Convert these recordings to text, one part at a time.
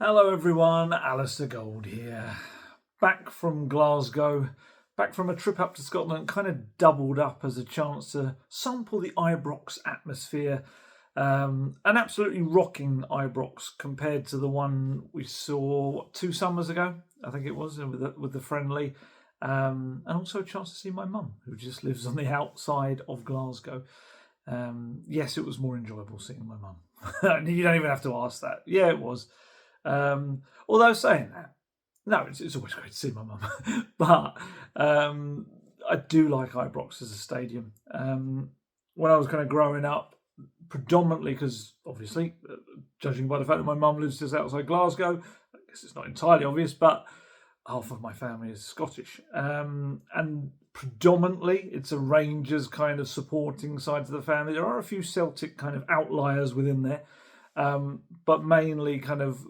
Hello everyone, Alistair Gold here. Back from Glasgow, back from a trip up to Scotland, kind of doubled up as a chance to sample the Ibrox atmosphere. An absolutely rocking Ibrox compared to the one we saw 2 summers ago, I think it was, with the friendly. And also a chance to see my mum, who just lives on the outside of Glasgow. Yes, it was more enjoyable seeing my mum. You don't even have to ask that. Yeah, it was. Although saying that, no, it's always great to see my mum. But I do like Ibrox as a stadium. When I was kind of growing up, predominantly because obviously, judging by the fact that my mum lives just outside Glasgow, I guess it's not entirely obvious, but half of my family is Scottish. And predominantly it's a Rangers kind of supporting side to the family. There are a few Celtic kind of outliers within there. But mainly kind of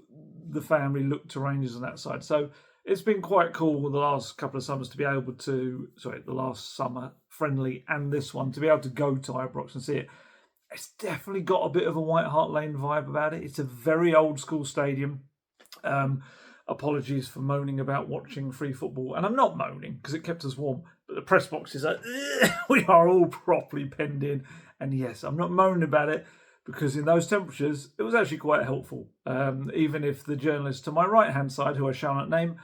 the family look to Rangers on that side. So it's been quite cool the last couple of summers to be able to, the last summer friendly and this one, to be able to go to Ibrox and see it. It's definitely got a bit of a White Hart Lane vibe about it. It's a very old school stadium. Apologies for moaning about watching free football. And I'm not moaning because it kept us warm. But the press box is like, we are all properly penned in. And yes, I'm not moaning about it, because in those temperatures, it was actually quite helpful. Even if the journalist to my right-hand side, who I shall not name,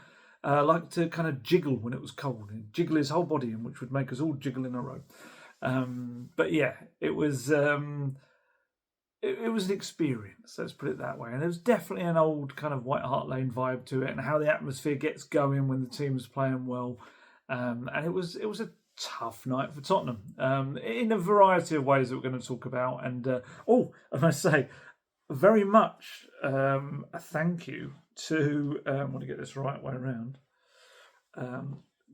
liked to kind of jiggle when it was cold, and jiggle his whole body in, which would make us all jiggle in a row. But yeah, it was an experience, let's put it that way. And there was definitely an old kind of White Hart Lane vibe to it, and how the atmosphere gets going when the team's playing well. And it was a tough night for Tottenham in a variety of ways that we're going to talk about. And I must say, very much a thank you to, I want to get this right way around,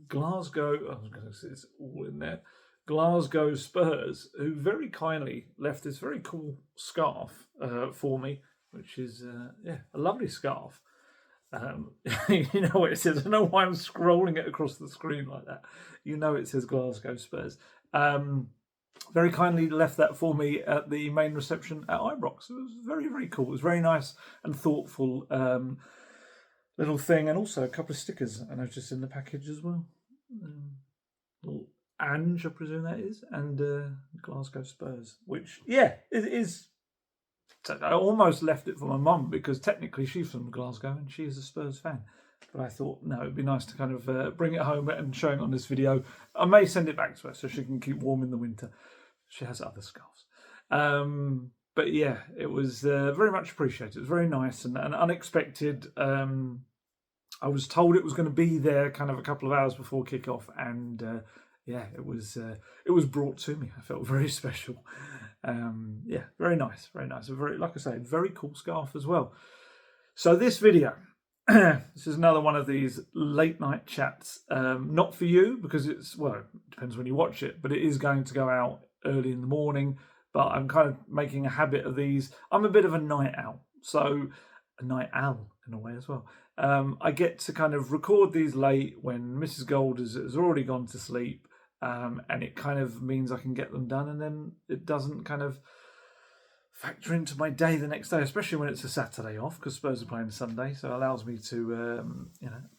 Glasgow, I was going to say it's all in there, Glasgow Spurs, who very kindly left this very cool scarf for me, which is, a lovely scarf. You know what it says. I don't know why I'm scrolling it across the screen like that. You know it says Glasgow Spurs. Very kindly left that for me at the main reception at Ibrox. It was very, very cool. It was very nice and thoughtful little thing, and also a couple of stickers I noticed in the package as well. Little Ange, I presume that is, and Glasgow Spurs, which, yeah, it is. I almost left it for my mum because technically she's from Glasgow and she is a Spurs fan. But I thought, no, it'd be nice to kind of bring it home and show it on this video. I may send it back to her so she can keep warm in the winter. She has other scarves. But yeah, it was very much appreciated. It was very nice and unexpected. I was told it was going to be there kind of a couple of hours before kickoff, and it was brought to me. I felt very special. Very nice, very nice. A very, like I say, very cool scarf as well. So this video, this is another one of these late night chats. Not for you because it depends when you watch it, but it is going to go out early in the morning. But I'm kind of making a habit of these. I'm a bit of a night owl, so a night owl in a way as well. I get to kind of record these late when Mrs. Gold has already gone to sleep. And it kind of means I can get them done, and then it doesn't kind of factor into my day the next day, especially when it's a Saturday off, because Spurs are playing Sunday, so it allows me to,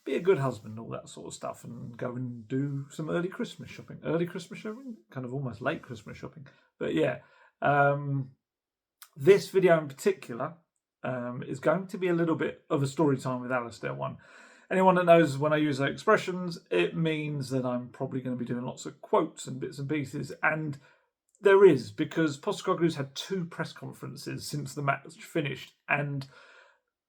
be a good husband, all that sort of stuff, and go and do some early Christmas shopping. Early Christmas shopping? Kind of almost late Christmas shopping. But yeah, this video in particular is going to be a little bit of a story time with Alistair one. Anyone that knows when I use those expressions, it means that I'm probably going to be doing lots of quotes and bits and pieces. And there is, because Postecoglou's had 2 press conferences since the match finished, and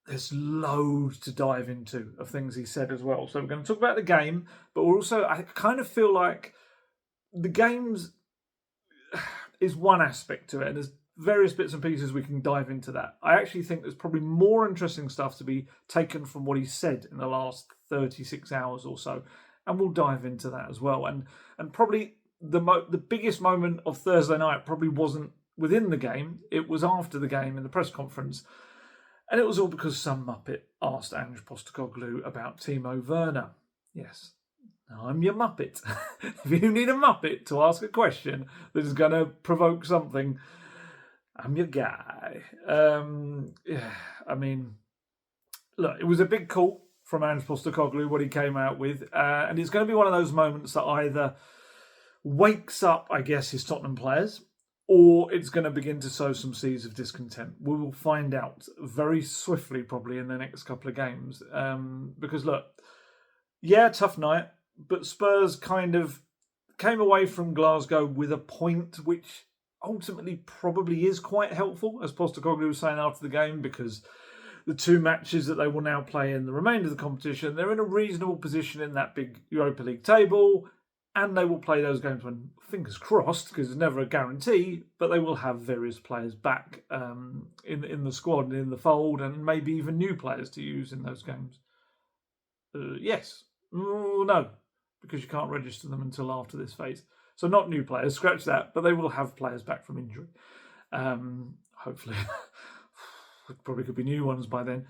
there's loads to dive into of things he said as well. So we're going to talk about the game, but we're also, I kind of feel like the games is one aspect to it, and there's various bits and pieces we can dive into that. I actually think there's probably more interesting stuff to be taken from what he said in the last 36 hours or so, and we'll dive into that as well. And probably the biggest moment of Thursday night probably wasn't within the game, it was after the game in the press conference, and it was all because some muppet asked Ange Postecoglou about Timo Werner. Yes, I'm your muppet. If you need a muppet to ask a question that is going to provoke something, I'm your guy. I mean, look, it was a big call from Ange Postecoglou, what he came out with. And it's going to be one of those moments that either wakes up, I guess, his Tottenham players, or it's going to begin to sow some seeds of discontent. We will find out very swiftly, probably, in the next couple of games. Because, look, yeah, tough night, but Spurs kind of came away from Glasgow with a point which ultimately probably is quite helpful, as Postecoglou was saying after the game, because the two matches that they will now play in the remainder of the competition, they're in a reasonable position in that big Europa League table, and they will play those games when, fingers crossed, because it's never a guarantee, but they will have various players back in the squad and in the fold, and maybe even new players to use in those games. Yes. No, because you can't register them until after this phase. So not new players, scratch that, but they will have players back from injury. Hopefully. Probably could be new ones by then.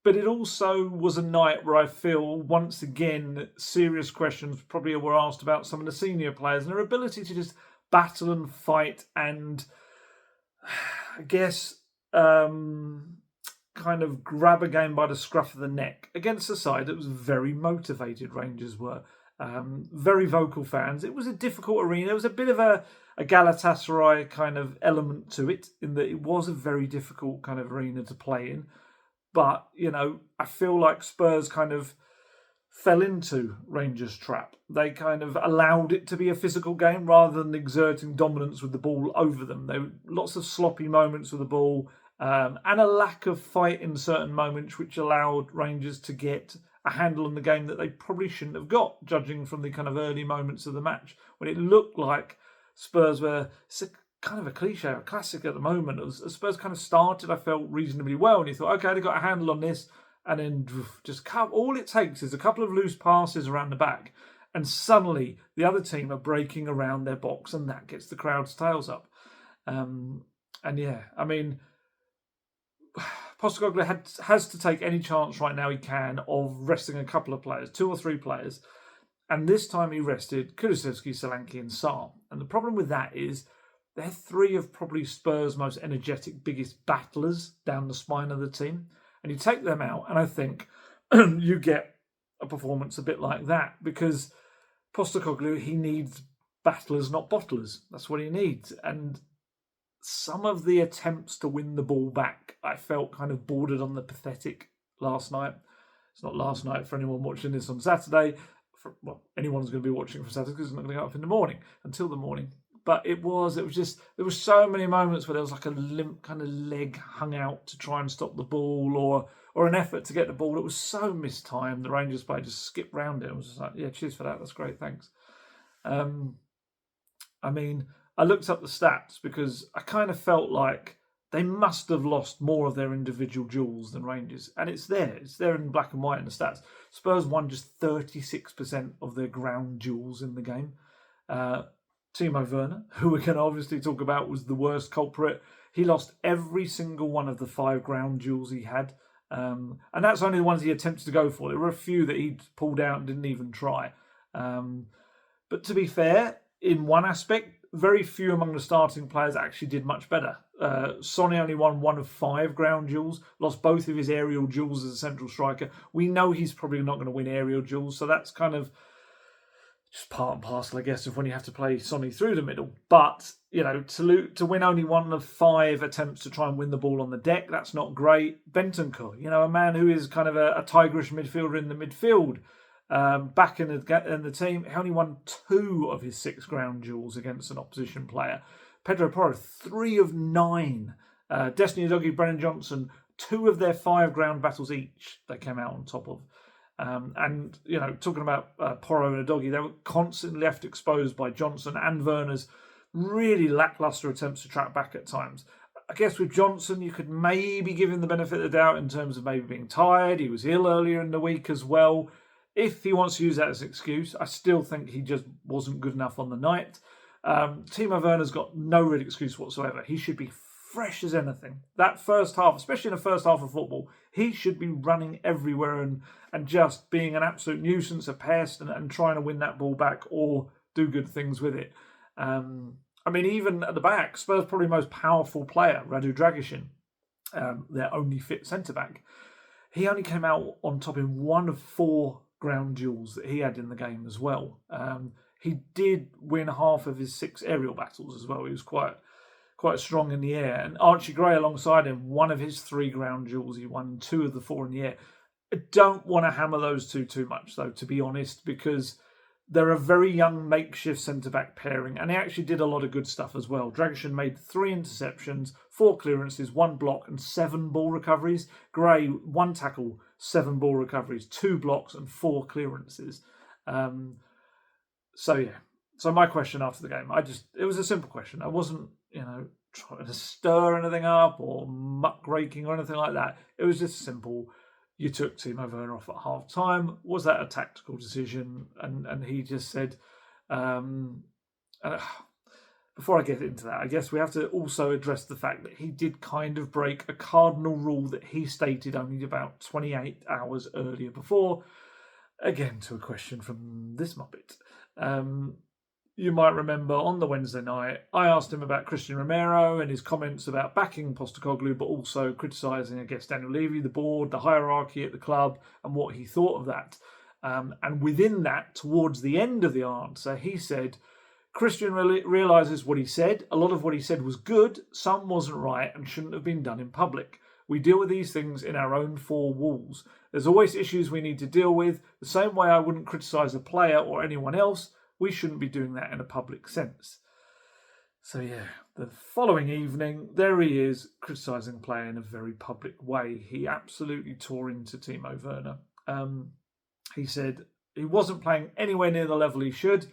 But it also was a night where I feel, once again, serious questions probably were asked about some of the senior players and their ability to just battle and fight and, I guess, kind of grab a game by the scruff of the neck against a side that was very motivated. Rangers were very vocal fans. It was a difficult arena. There was a bit of a Galatasaray kind of element to it, in that it was a very difficult kind of arena to play in. But, you know, I feel like Spurs kind of fell into Rangers' trap. They kind of allowed it to be a physical game rather than exerting dominance with the ball over them. There were lots of sloppy moments with the ball, and a lack of fight in certain moments, which allowed Rangers to get a handle on the game that they probably shouldn't have got, judging from the kind of early moments of the match, when it looked like Spurs were... kind of a cliche, a classic at the moment. As Spurs kind of started, I felt reasonably well, and you thought, okay, they got a handle on this, and then just all it takes is a couple of loose passes around the back, and suddenly the other team are breaking around their box, and that gets the crowd's tails up. And yeah, I mean, Postecoglou has to take any chance right now he can of resting a couple of players, 2 or 3 players, and this time he rested Kulusevski, Solanke, and Sarr. And the problem with that is, they're 3 of probably Spurs' most energetic, biggest battlers down the spine of the team. And you take them out, and I think you get a performance a bit like that, because Postecoglou, he needs battlers, not bottlers. That's what he needs. And some of the attempts to win the ball back, I felt kind of bordered on the pathetic last night. It's not last night for anyone watching this on Saturday. Anyone's going to be watching it for Saturday because it's not going to go up in the morning, until the morning. But it was just, there were so many moments where there was like a limp kind of leg hung out to try and stop the ball, or an effort to get the ball. It was so mistimed. The Rangers player just skipped round it. It was just like, yeah, cheers for that. That's great. Thanks. I mean, I looked up the stats because I kind of felt like they must have lost more of their individual duels than Rangers. And it's there. It's there in black and white in the stats. Spurs won just 36% of their ground duels in the game. Timo Werner, who we can obviously talk about, was the worst culprit. He lost every single one of the 5 ground duels he had. And that's only the ones he attempted to go for. There were a few that he'd pulled out and didn't even try. But to be fair, in one aspect, very few among the starting players actually did much better. Sonny only won 1 of 5 ground duels, lost both of his aerial duels as a central striker. We know he's probably not going to win aerial duels, so that's kind of just part and parcel, I guess, of when you have to play Sonny through the middle. But, you know, to win only 1 of 5 attempts to try and win the ball on the deck, that's not great. Bentancur, you know, a man who is kind of a tigerish midfielder in the midfield, back in the team, he only won 2 of his 6 ground duels against an opposition player. Pedro Porro, 3 of 9. Destiny Udogie, Brennan Johnson, 2 of their 5 ground battles each they came out on top of. And, you know, talking about Porro and Udogie, they were constantly left exposed by Johnson and Werner's really lacklustre attempts to track back at times. I guess with Johnson, you could maybe give him the benefit of the doubt in terms of maybe being tired. He was ill earlier in the week as well. If he wants to use that as an excuse, I still think he just wasn't good enough on the night. Timo Werner's got no real excuse whatsoever. He should be fresh as anything. That first half, especially in the first half of football, he should be running everywhere and just being an absolute nuisance, a pest, and trying to win that ball back or do good things with it. I mean, even at the back, Spurs' probably most powerful player, Radu Dragićin, their only fit centre-back. He only came out on top in one of 4 ground duels that he had in the game as well. He did win half of his 6 aerial battles as well. He was quite strong in the air. And Archie Gray alongside him, one of his 3 ground duels, he won 2 of the 4 in the air. I don't want to hammer those two too much, though, to be honest, because they're a very young makeshift centre-back pairing, and he actually did a lot of good stuff as well. Dragishin made 3 interceptions, 4 clearances, 1 block, and 7 ball recoveries. Gray, 1 tackle, 7 ball recoveries, 2 blocks, and 4 clearances. So my question after the game, it was a simple question. I wasn't, trying to stir anything up or muckraking or anything like that. It was just simple. You took Timo Werner off at half time. Was that a tactical decision? And he just said, before I get into that, I guess we have to also address the fact that he did kind of break a cardinal rule that he stated only about 28 hours earlier before. Again, to a question from this Muppet. You might remember on the Wednesday night, I asked him about Christian Romero and his comments about backing Postecoglou, but also criticising, I guess, Daniel Levy, the board, the hierarchy at the club, and what he thought of that. And within that, towards the end of the answer, he said, Christian realises what he said. A lot of what he said was good. Some wasn't right and shouldn't have been done in public. We deal with these things in our own 4 walls. There's always issues we need to deal with. The same way I wouldn't criticise a player or anyone else, we shouldn't be doing that in a public sense. So yeah, the following evening, there he is, criticising a player in a very public way. He absolutely tore into Timo Werner. He said he wasn't playing anywhere near the level he should.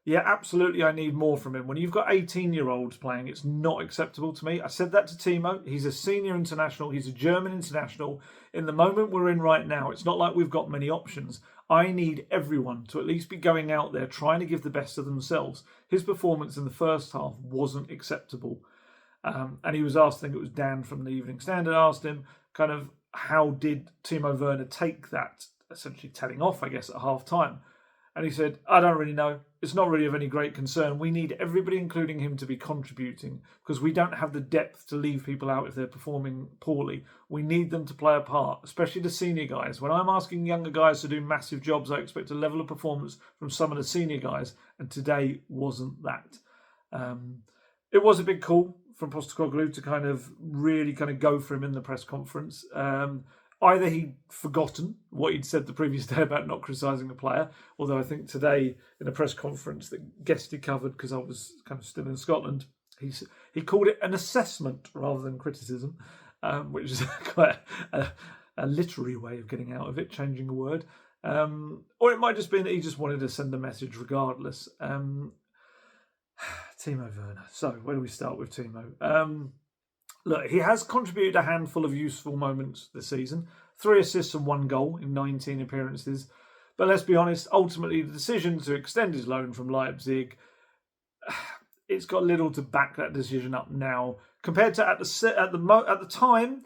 Yeah, absolutely, I need more from him. When you've got 18-year-olds playing, it's not acceptable to me. I said that to Timo. He's a senior international. He's a German international. In the moment we're in right now, it's not like we've got many options. I need everyone to at least be going out there trying to give the best of themselves. His performance in the first half wasn't acceptable. And he was asked, I think it was Dan from the Evening Standard, asked him kind of how did Timo Werner take that, essentially telling off, I guess, at half-time. And he said, I don't really know. It's not really of any great concern. We need everybody, including him, to be contributing because we don't have the depth to leave people out if they're performing poorly. We need them to play a part, especially the senior guys. When I'm asking younger guys to do massive jobs, I expect a level of performance from some of the senior guys, and today wasn't that. It was a big call from Postecoglou to kind of really go for him in the press conference. Either he'd forgotten what he'd said the previous day about not criticising a player, although I think today in a press conference that Guesty covered, because I was kind of still in Scotland, he called it an assessment rather than criticism, which is quite a literary way of getting out of it, changing a word. Or it might just be that he just wanted to send a message regardless. Timo Werner. So, where do we start with Timo? Look, he has contributed a handful of useful moments this season. 3 assists and 1 goal in 19 appearances. But let's be honest, ultimately the decision to extend his loan from Leipzig, it's got little to back that decision up now. Compared to at the time,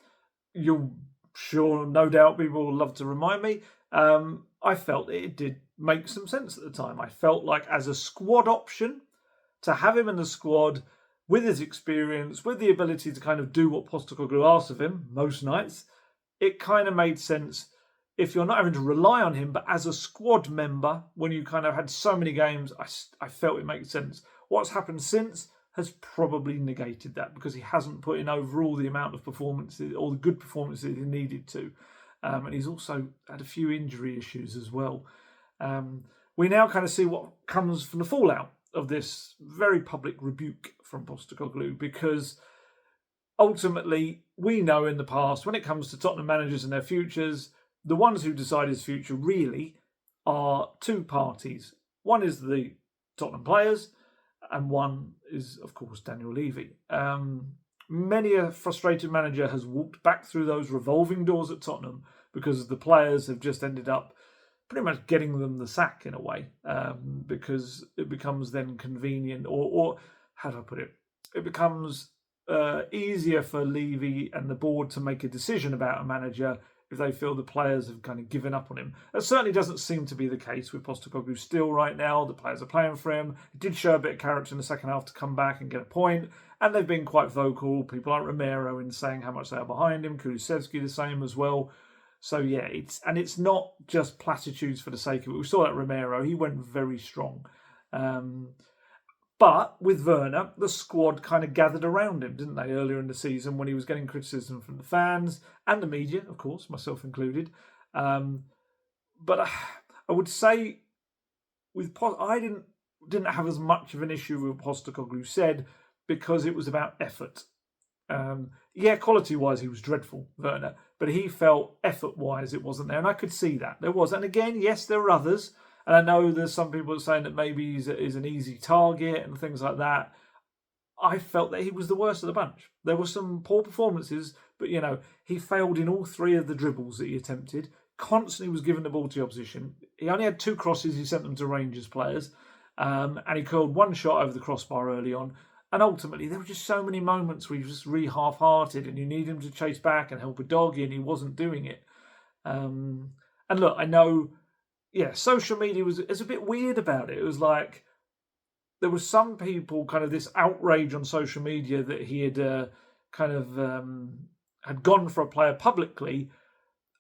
you'll sure, no doubt, people will love to remind me, I felt it did make some sense at the time. I felt like as a squad option, to have him in the squad with his experience, with the ability to kind of do what Postecoglou asks of him most nights, it kind of made sense if you're not having to rely on him, but as a squad member, when you kind of had so many games, I felt it makes sense. What's happened since has probably negated that because he hasn't put in overall the amount of performances or the good performances he needed to. And he's also had a few injury issues as well. We now kind of see what comes from the fallout of this very public rebuke from Postecoglou, because ultimately we know in the past when it comes to Tottenham managers and their futures, the ones who decide his future really are 2 parties. One is the Tottenham players and one is, of course, Daniel Levy. Many a frustrated manager has walked back through those revolving doors at Tottenham because the players have just ended up pretty much getting them the sack in a way, because it becomes then convenient, or how do I put it? It becomes easier for Levy and the board to make a decision about a manager if they feel the players have kind of given up on him. That certainly doesn't seem to be the case with Postecoglou still right now. The players are playing for him. He did show a bit of character in the second half to come back and get a point, and they've been quite vocal. People like Romero in saying how much they are behind him. Kulusevski the same as well. So yeah, it's not just platitudes for the sake of it. We saw that Romero, he went very strong. But with Werner, the squad kind of gathered around him, didn't they, earlier in the season when he was getting criticism from the fans and the media, of course, myself included. But I would say I didn't have as much of an issue with what Postecoglou said because it was about effort. Quality-wise, he was dreadful, Werner, but he felt effort-wise it wasn't there, and I could see that. There was. And again, yes, there were others. And I know there's some people saying that maybe he's an easy target and things like that. I felt that he was the worst of the bunch. There were some poor performances, but, he failed in all 3 of the dribbles that he attempted. Constantly was giving the ball to the opposition. He only had 2 crosses. He sent them to Rangers players. And he curled 1 shot over the crossbar early on. And ultimately, there were just so many moments where he was just really half-hearted and you need him to chase back and help a doggy, and he wasn't doing it. And look, I know... Yeah, social media was a bit weird about it. It was like there were some people kind of this outrage on social media that he had had gone for a player publicly.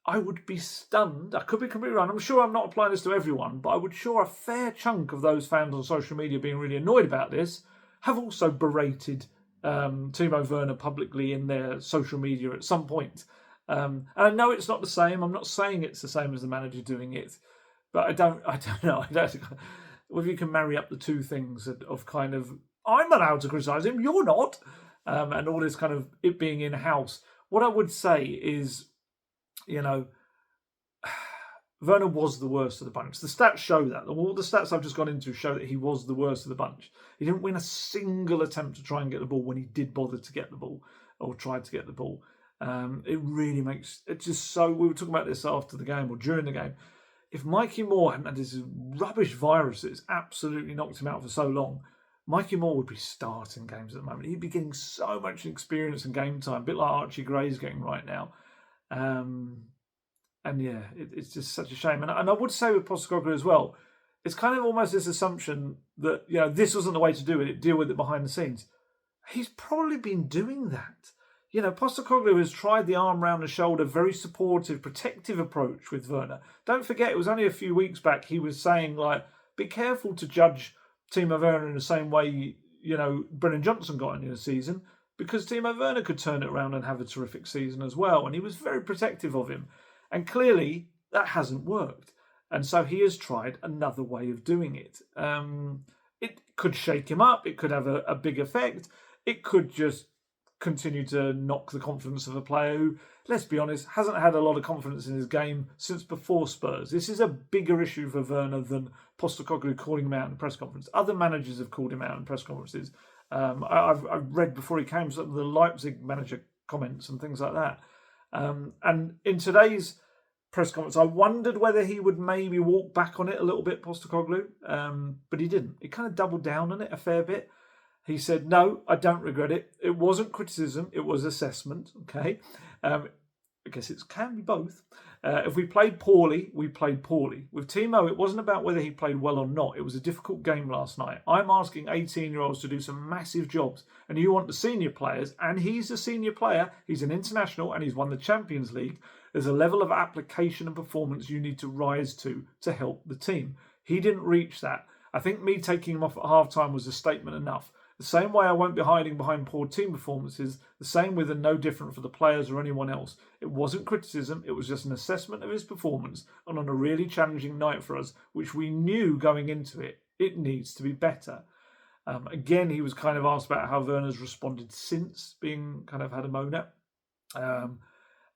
I would be stunned. I could be completely wrong. I'm sure I'm not applying this to everyone, but I would sure a fair chunk of those fans on social media being really annoyed about this have also berated Timo Werner publicly in their social media at some point. And I know it's not the same. I'm not saying it's the same as the manager doing it. But I don't know. Whether you can marry up the 2 things of kind of, I'm allowed to criticise him, you're not, and all this kind of it being in-house. What I would say is, Werner was the worst of the bunch. The stats show that. All the stats I've just gone into show that he was the worst of the bunch. He didn't win a single attempt to try and get the ball when he did bother to get the ball or tried to get the ball. It really makes it just so. We were talking about this after the game or during the game. If Mikey Moore hadn't had this rubbish virus that's absolutely knocked him out for so long, Mikey Moore would be starting games at the moment. He'd be getting so much experience and game time, a bit like Archie Gray's getting right now. It's just such a shame. And I would say with Postecoglou as well, it's kind of almost this assumption that, this wasn't the way to do it, deal with it behind the scenes. He's probably been doing that. Postecoglou has tried the arm round the shoulder, very supportive, protective approach with Werner. Don't forget, it was only a few weeks back he was saying, be careful to judge Timo Werner in the same way, Brennan Johnson got in the season, because Timo Werner could turn it around and have a terrific season as well. And he was very protective of him. And clearly, that hasn't worked. And so he has tried another way of doing it. It could shake him up. It could have a big effect. It could just continue to knock the confidence of a player who, let's be honest, hasn't had a lot of confidence in his game since before Spurs. This is a bigger issue for Werner than Postecoglou calling him out in press conference. Other managers have called him out in press conferences. I've read before he came some of the Leipzig manager comments and things like that. And in today's press conference, I wondered whether he would maybe walk back on it a little bit, Postecoglou, but he didn't. He kind of doubled down on it a fair bit. He said, no, I don't regret it. It wasn't criticism, it was assessment, okay? I guess it can be both. If we played poorly, we played poorly. With Timo, it wasn't about whether he played well or not. It was a difficult game last night. I'm asking 18-year-olds to do some massive jobs, and you want the senior players, and he's a senior player, he's an international, and he's won the Champions League. There's a level of application and performance you need to rise to help the team. He didn't reach that. I think me taking him off at half-time was a statement enough. The same way I won't be hiding behind poor team performances, the same with and no different for the players or anyone else. It wasn't criticism, it was just an assessment of his performance, and on a really challenging night for us, which we knew going into it, it needs to be better. Again, he was kind of asked about how Werner's responded since being kind of had a moan at. And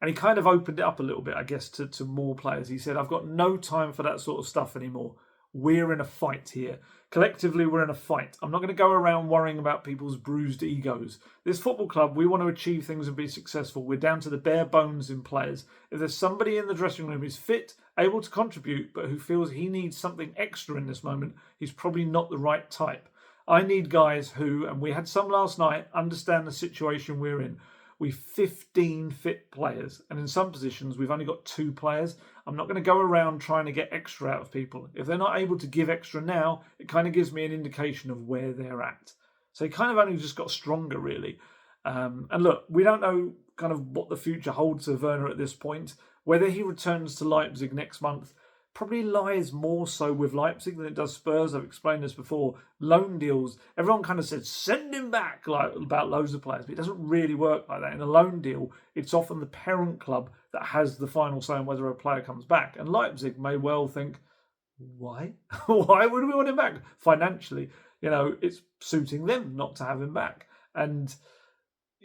he kind of opened it up a little bit, I guess, to more players. He said, I've got no time for that sort of stuff anymore. We're in a fight here. Collectively, we're in a fight. I'm not going to go around worrying about people's bruised egos. This football club, we want to achieve things and be successful. We're down to the bare bones in players. If there's somebody in the dressing room who's fit, able to contribute, but who feels he needs something extra in this moment, he's probably not the right type. I need guys who, and we had some last night, understand the situation we're in. we've 15 fit players, and in some positions we've only got 2 players. I'm not going to go around trying to get extra out of people. If they're not able to give extra now, it kind of gives me an indication of where they're at. So he kind of only just got stronger, really. And look, we don't know kind of what the future holds for Werner at this point. Whether he returns to Leipzig next month probably lies more so with Leipzig than it does Spurs. I've explained this before. Loan deals, everyone kind of said, send him back, like about loads of players, but it doesn't really work like that. In a loan deal, it's often the parent club that has the final say on whether a player comes back. And Leipzig may well think, why? Why would we want him back? Financially, it's suiting them not to have him back. And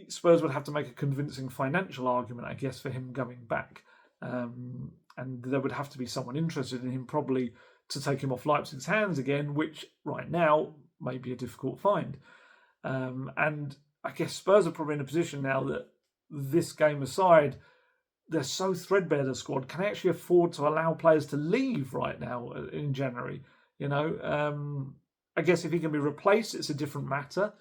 Spurs would have to make a convincing financial argument, I guess, for him going back. And there would have to be someone interested in him probably to take him off Leipzig's hands again, which right now may be a difficult find. And I guess Spurs are probably in a position now that, this game aside, they're so threadbare, the squad. Can they actually afford to allow players to leave right now in January? I guess if he can be replaced, it's a different matter.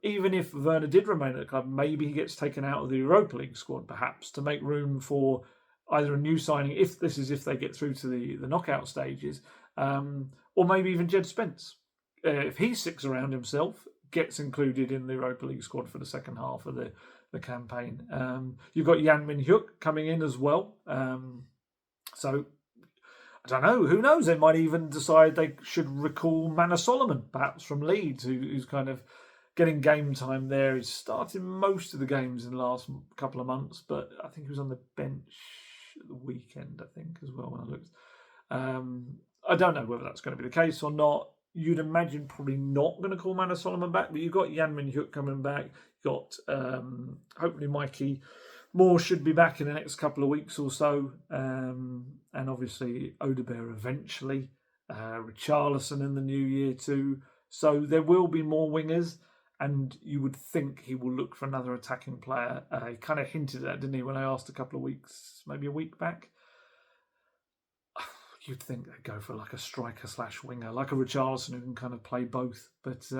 Even if Werner did remain at the club, maybe he gets taken out of the Europa League squad, perhaps, to make room for either a new signing, if they get through to the knockout stages, or maybe even Jed Spence. If he sticks around himself, gets included in the Europa League squad for the second half of the campaign. You've got Heung-min coming in as well. So, I don't know. Who knows? They might even decide they should recall Manor Solomon, perhaps from Leeds, who's kind of getting game time there. He's started most of the games in the last couple of months, but I think he was on the bench at the weekend, I think, as well, when I looked. I don't know whether that's going to be the case or not. You'd imagine probably not going to call Manor Solomon back, but you've got Heung-min coming back. You've got, hopefully, Mikey Moore should be back in the next couple of weeks or so. And obviously, Odebear eventually. Richarlison in the new year too. So there will be more wingers. And you would think he will look for another attacking player. He kind of hinted at that, didn't he, when I asked a couple of weeks, maybe a week back? You'd think they'd go for like a striker/winger, like a Richarlison who can kind of play both. But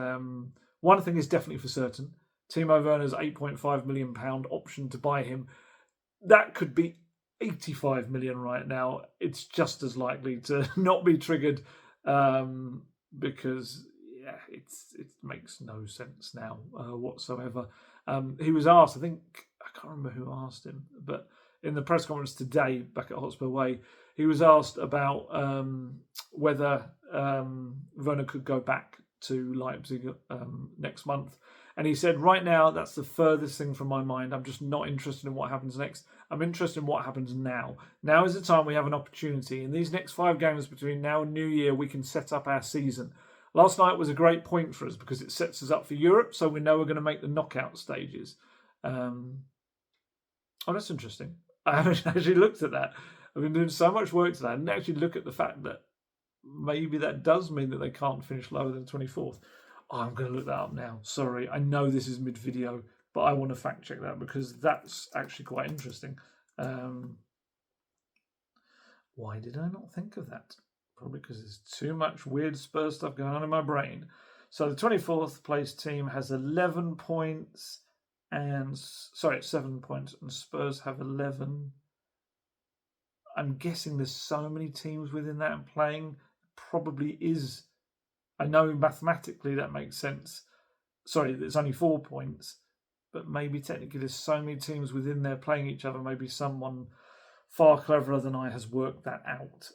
one thing is definitely for certain. Timo Werner's £8.5 million option to buy him, that could be 85 million right now. It's just as likely to not be triggered because... it makes no sense now whatsoever. He was asked, I can't remember who asked him, but in the press conference today back at Hotspur Way, he was asked about whether Werner could go back to Leipzig next month. And he said, right now, that's the furthest thing from my mind. I'm just not interested in what happens next. I'm interested in what happens now. Now is the time we have an opportunity. In these next 5 games between now and New Year, we can set up our season. Last night was a great point for us because it sets us up for Europe, so we know we're going to make the knockout stages. That's interesting. I haven't actually looked at that. I've been doing so much work today. I didn't actually look at the fact that maybe that does mean that they can't finish lower than 24th. I'm going to look that up now. Sorry, I know this is mid-video, but I want to fact-check that because that's actually quite interesting. Why did I not think of that? Probably because there's too much weird Spurs stuff going on in my brain. So the 24th place team has 7 points, and Spurs have 11. I'm guessing there's so many teams within that and playing. Probably is. I know mathematically that makes sense. Sorry, there's only 4 points, but maybe technically there's so many teams within there playing each other. Maybe someone far cleverer than I has worked that out.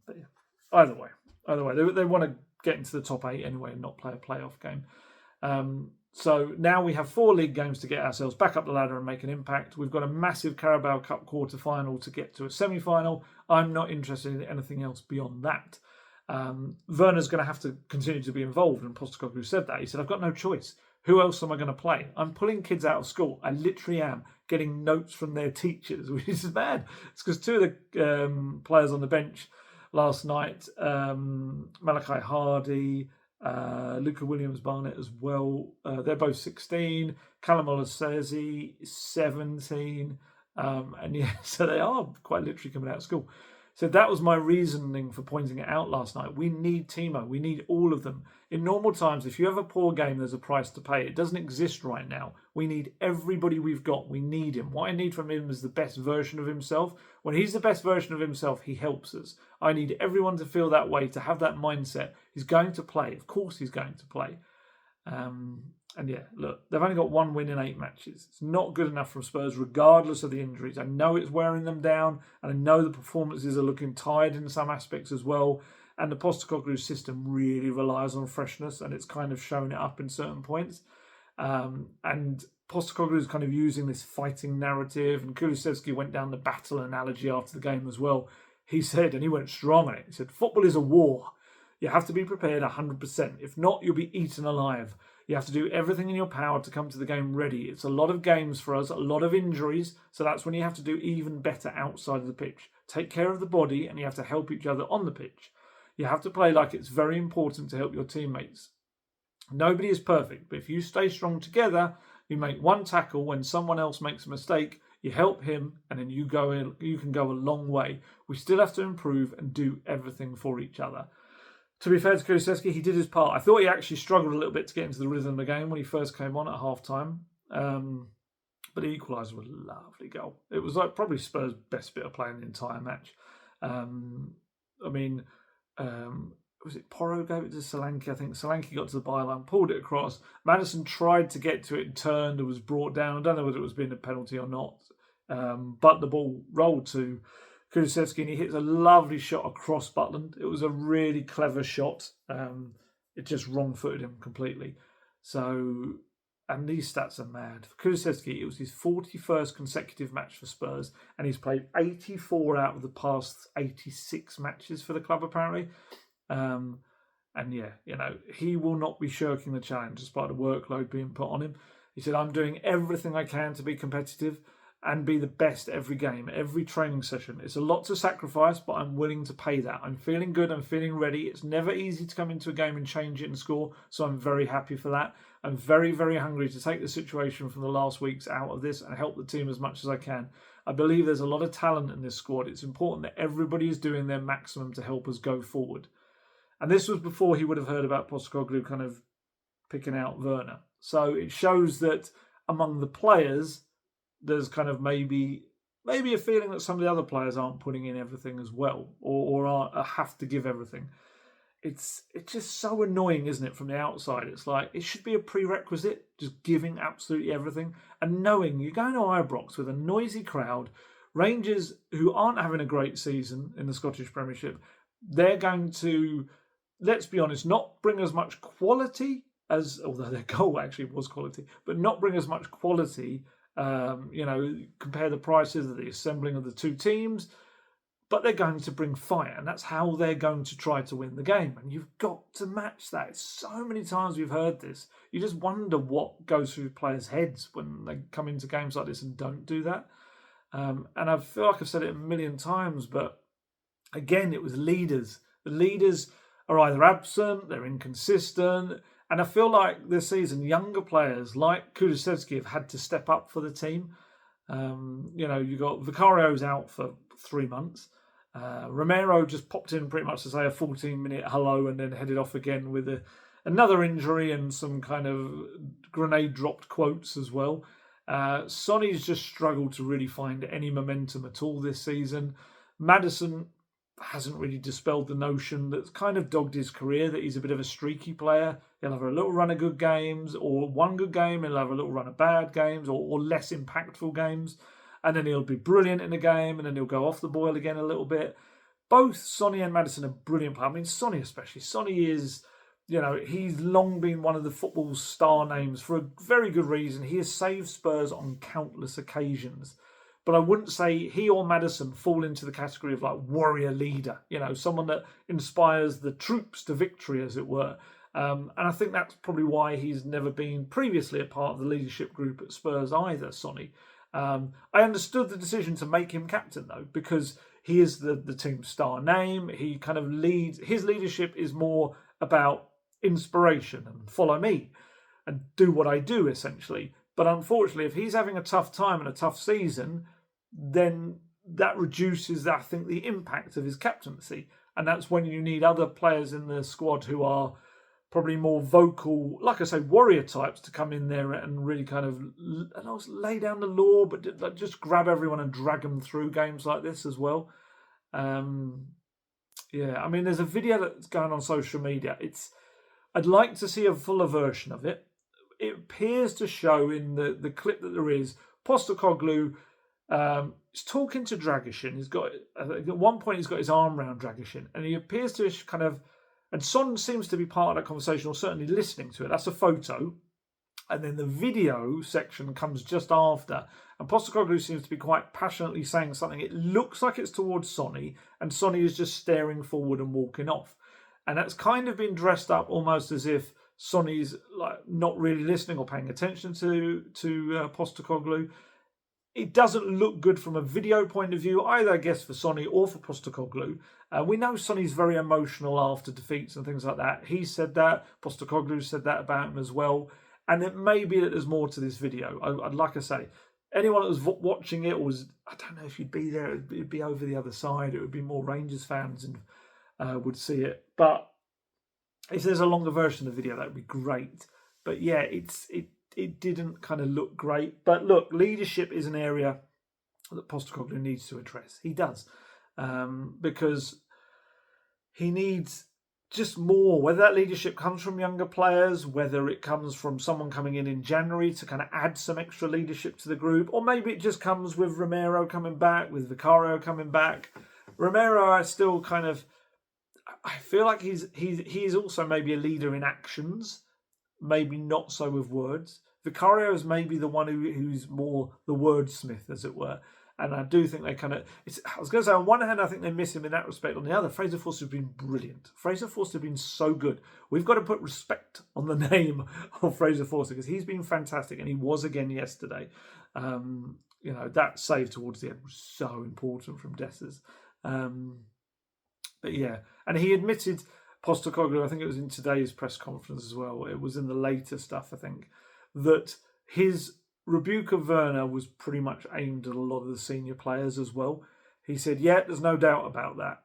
But yeah, either way, they want to get into the top 8 anyway and not play a playoff game. So now we have 4 league games to get ourselves back up the ladder and make an impact. We've got a massive Carabao Cup quarter-final to get to a semi-final. I'm not interested in anything else beyond that. Werner's going to have to continue to be involved, and Postecoglou said that. He said, I've got no choice. Who else am I going to play? I'm pulling kids out of school. I literally am getting notes from their teachers, which is bad. It's because 2 of the players on the bench last night, Malachi Hardy, Luca Williams-Barnett as well, they're both 16. Callum Olasezi, 17. And yeah, so they are quite literally coming out of school. So that was my reasoning for pointing it out last night. We need Timo. We need all of them. In normal times, if you have a poor game, there's a price to pay. It doesn't exist right now. We need everybody we've got. We need him. What I need from him is the best version of himself. When he's the best version of himself, he helps us. I need everyone to feel that way, to have that mindset. He's going to play. Of course he's going to play. And yeah, look, they've only got 1 win in 8 matches. It's not good enough from Spurs, regardless of the injuries. I know it's wearing them down, and I know the performances are looking tired in some aspects as well. And the Postecoglou system really relies on freshness, and it's kind of showing it up in certain points. And Postecoglou is kind of using this fighting narrative, and Kulusevski went down the battle analogy after the game as well. He said, and he went strong on it, he said, football is a war. You have to be prepared 100%. If not, you'll be eaten alive. You have to do everything in your power to come to the game ready. It's a lot of games for us, a lot of injuries, so that's when you have to do even better outside of the pitch. Take care of the body, and you have to help each other on the pitch. You have to play like it's very important to help your teammates. Nobody is perfect, but if you stay strong together, you make one tackle when someone else makes a mistake, you help him, and then you can go a long way. We still have to improve and do everything for each other. To be fair to Kulusevski, he did his part. I thought he actually struggled a little bit to get into the rhythm of the game when he first came on at half-time. But the equaliser was a lovely goal. It was like probably Spurs' best bit of play in the entire match. Was it Porro gave it to Solanke? I think Solanke got to the byline, pulled it across. Maddison tried to get to it and turned and was brought down. I don't know whether it was being a penalty or not. But the ball rolled to Kulusevski and he hits a lovely shot across Butland. It was a really clever shot. It just wrong-footed him completely. So, and these stats are mad. For Kulusevski, it was his 41st consecutive match for Spurs, and he's played 84 out of the past 86 matches for the club, apparently. And yeah, he will not be shirking the challenge despite the workload being put on him. He said, I'm doing everything I can to be competitive and be the best every game, every training session. It's a lot to sacrifice, but I'm willing to pay that. I'm feeling good, I'm feeling ready. It's never easy to come into a game and change it and score, so I'm very happy for that. I'm very, very hungry to take the situation from the last weeks out of this and help the team as much as I can. I believe there's a lot of talent in this squad. It's important that everybody is doing their maximum to help us go forward. And this was before he would have heard about Postecoglou kind of picking out Werner. So it shows that among the players, there's kind of maybe a feeling that some of the other players aren't putting in everything as well, or have to give everything. It's just so annoying, isn't it, from the outside? It's like, it should be a prerequisite, just giving absolutely everything. And knowing you're going to Ibrox with a noisy crowd, Rangers, who aren't having a great season in the Scottish Premiership, they're going to, let's be honest, not bring as much quality as, although their goal actually was quality, but not bring as much quality. Compare the prices of the assembling of the two teams, but they're going to bring fire, and that's how they're going to try to win the game. And you've got to match that. So many times we've heard this. You just wonder what goes through players' heads when they come into games like this and don't do that. And I feel like I've said it a million times, but again, it was leaders. The leaders are either absent, they're inconsistent. And I feel like this season, younger players like Kulusevski have had to step up for the team. You got Vicario's out for 3 months. Romero just popped in pretty much to say a 14-minute hello and then headed off again with another injury and some kind of grenade-dropped quotes as well. Sonny's just struggled to really find any momentum at all this season. Maddison hasn't really dispelled the notion that's kind of dogged his career, that he's a bit of a streaky player. He'll have a little run of good games, or one good game, he'll have a little run of bad games, or less impactful games, and then he'll be brilliant in a game, and then he'll go off the boil again a little bit. Both Sonny and Maddison are brilliant players. I mean, Sonny especially. Sonny is, he's long been one of the football's star names for a very good reason. He has saved Spurs on countless occasions. But I wouldn't say he or Maddison fall into the category of like warrior leader, someone that inspires the troops to victory, as it were. And I think that's probably why he's never been previously a part of the leadership group at Spurs either, Sonny. I understood the decision to make him captain, though, because he is the team's star name. He kind of leads. His leadership is more about inspiration and follow me and do what I do, essentially. But unfortunately, if he's having a tough time and a tough season, then that reduces, I think, the impact of his captaincy. And that's when you need other players in the squad who are probably more vocal, like I say, warrior types to come in there and really kind of lay down the law, but just grab everyone and drag them through games like this as well. Yeah, I mean, there's a video that's going on social media. I'd like to see a fuller version of it. It appears to show in the clip that there is, Postecoglou is talking to Dragishin. At one point he's got his arm around Dragishin, and he appears to kind of, and Son seems to be part of that conversation, or certainly listening to it. That's a photo. And then the video section comes just after. And Postecoglou seems to be quite passionately saying something. It looks like it's towards Sonny, and Sonny is just staring forward and walking off. And that's kind of been dressed up almost as if Sonny's like not really listening or paying attention to Postecoglou. It doesn't look good from a video point of view, either, I guess, for Sonny or for Postecoglou. We know Sonny's very emotional after defeats and things like that. He said that. Postecoglou said that about him as well. And it may be that there's more to this video. I'd like I say, anyone that was watching it was, I don't know if you'd be there, it'd be over the other side. It would be more Rangers fans and would see it. But if there's a longer version of the video, that would be great. But yeah, it didn't kind of look great. But look, leadership is an area that Postecoglou needs to address. He does. Because he needs just more, whether that leadership comes from younger players, whether it comes from someone coming in January to kind of add some extra leadership to the group, or maybe it just comes with Romero coming back, with Vicario coming back. Romero, I still kind of, I feel like he's also maybe a leader in actions, maybe not so with words. Vicario is maybe the one who's more the wordsmith, as it were. And I do think they kind of, I was going to say, on one hand, I think they miss him in that respect. On the other, Fraser Forster's been brilliant. Fraser Forster's been so good. We've got to put respect on the name of Fraser Forster because he's been fantastic. And he was again yesterday. That save towards the end was so important from Dessers. But yeah, and he admitted, Postecoglou, I think it was in today's press conference as well, it was in the later stuff, I think, that his rebuke of Werner was pretty much aimed at a lot of the senior players as well. He said, yeah, there's no doubt about that.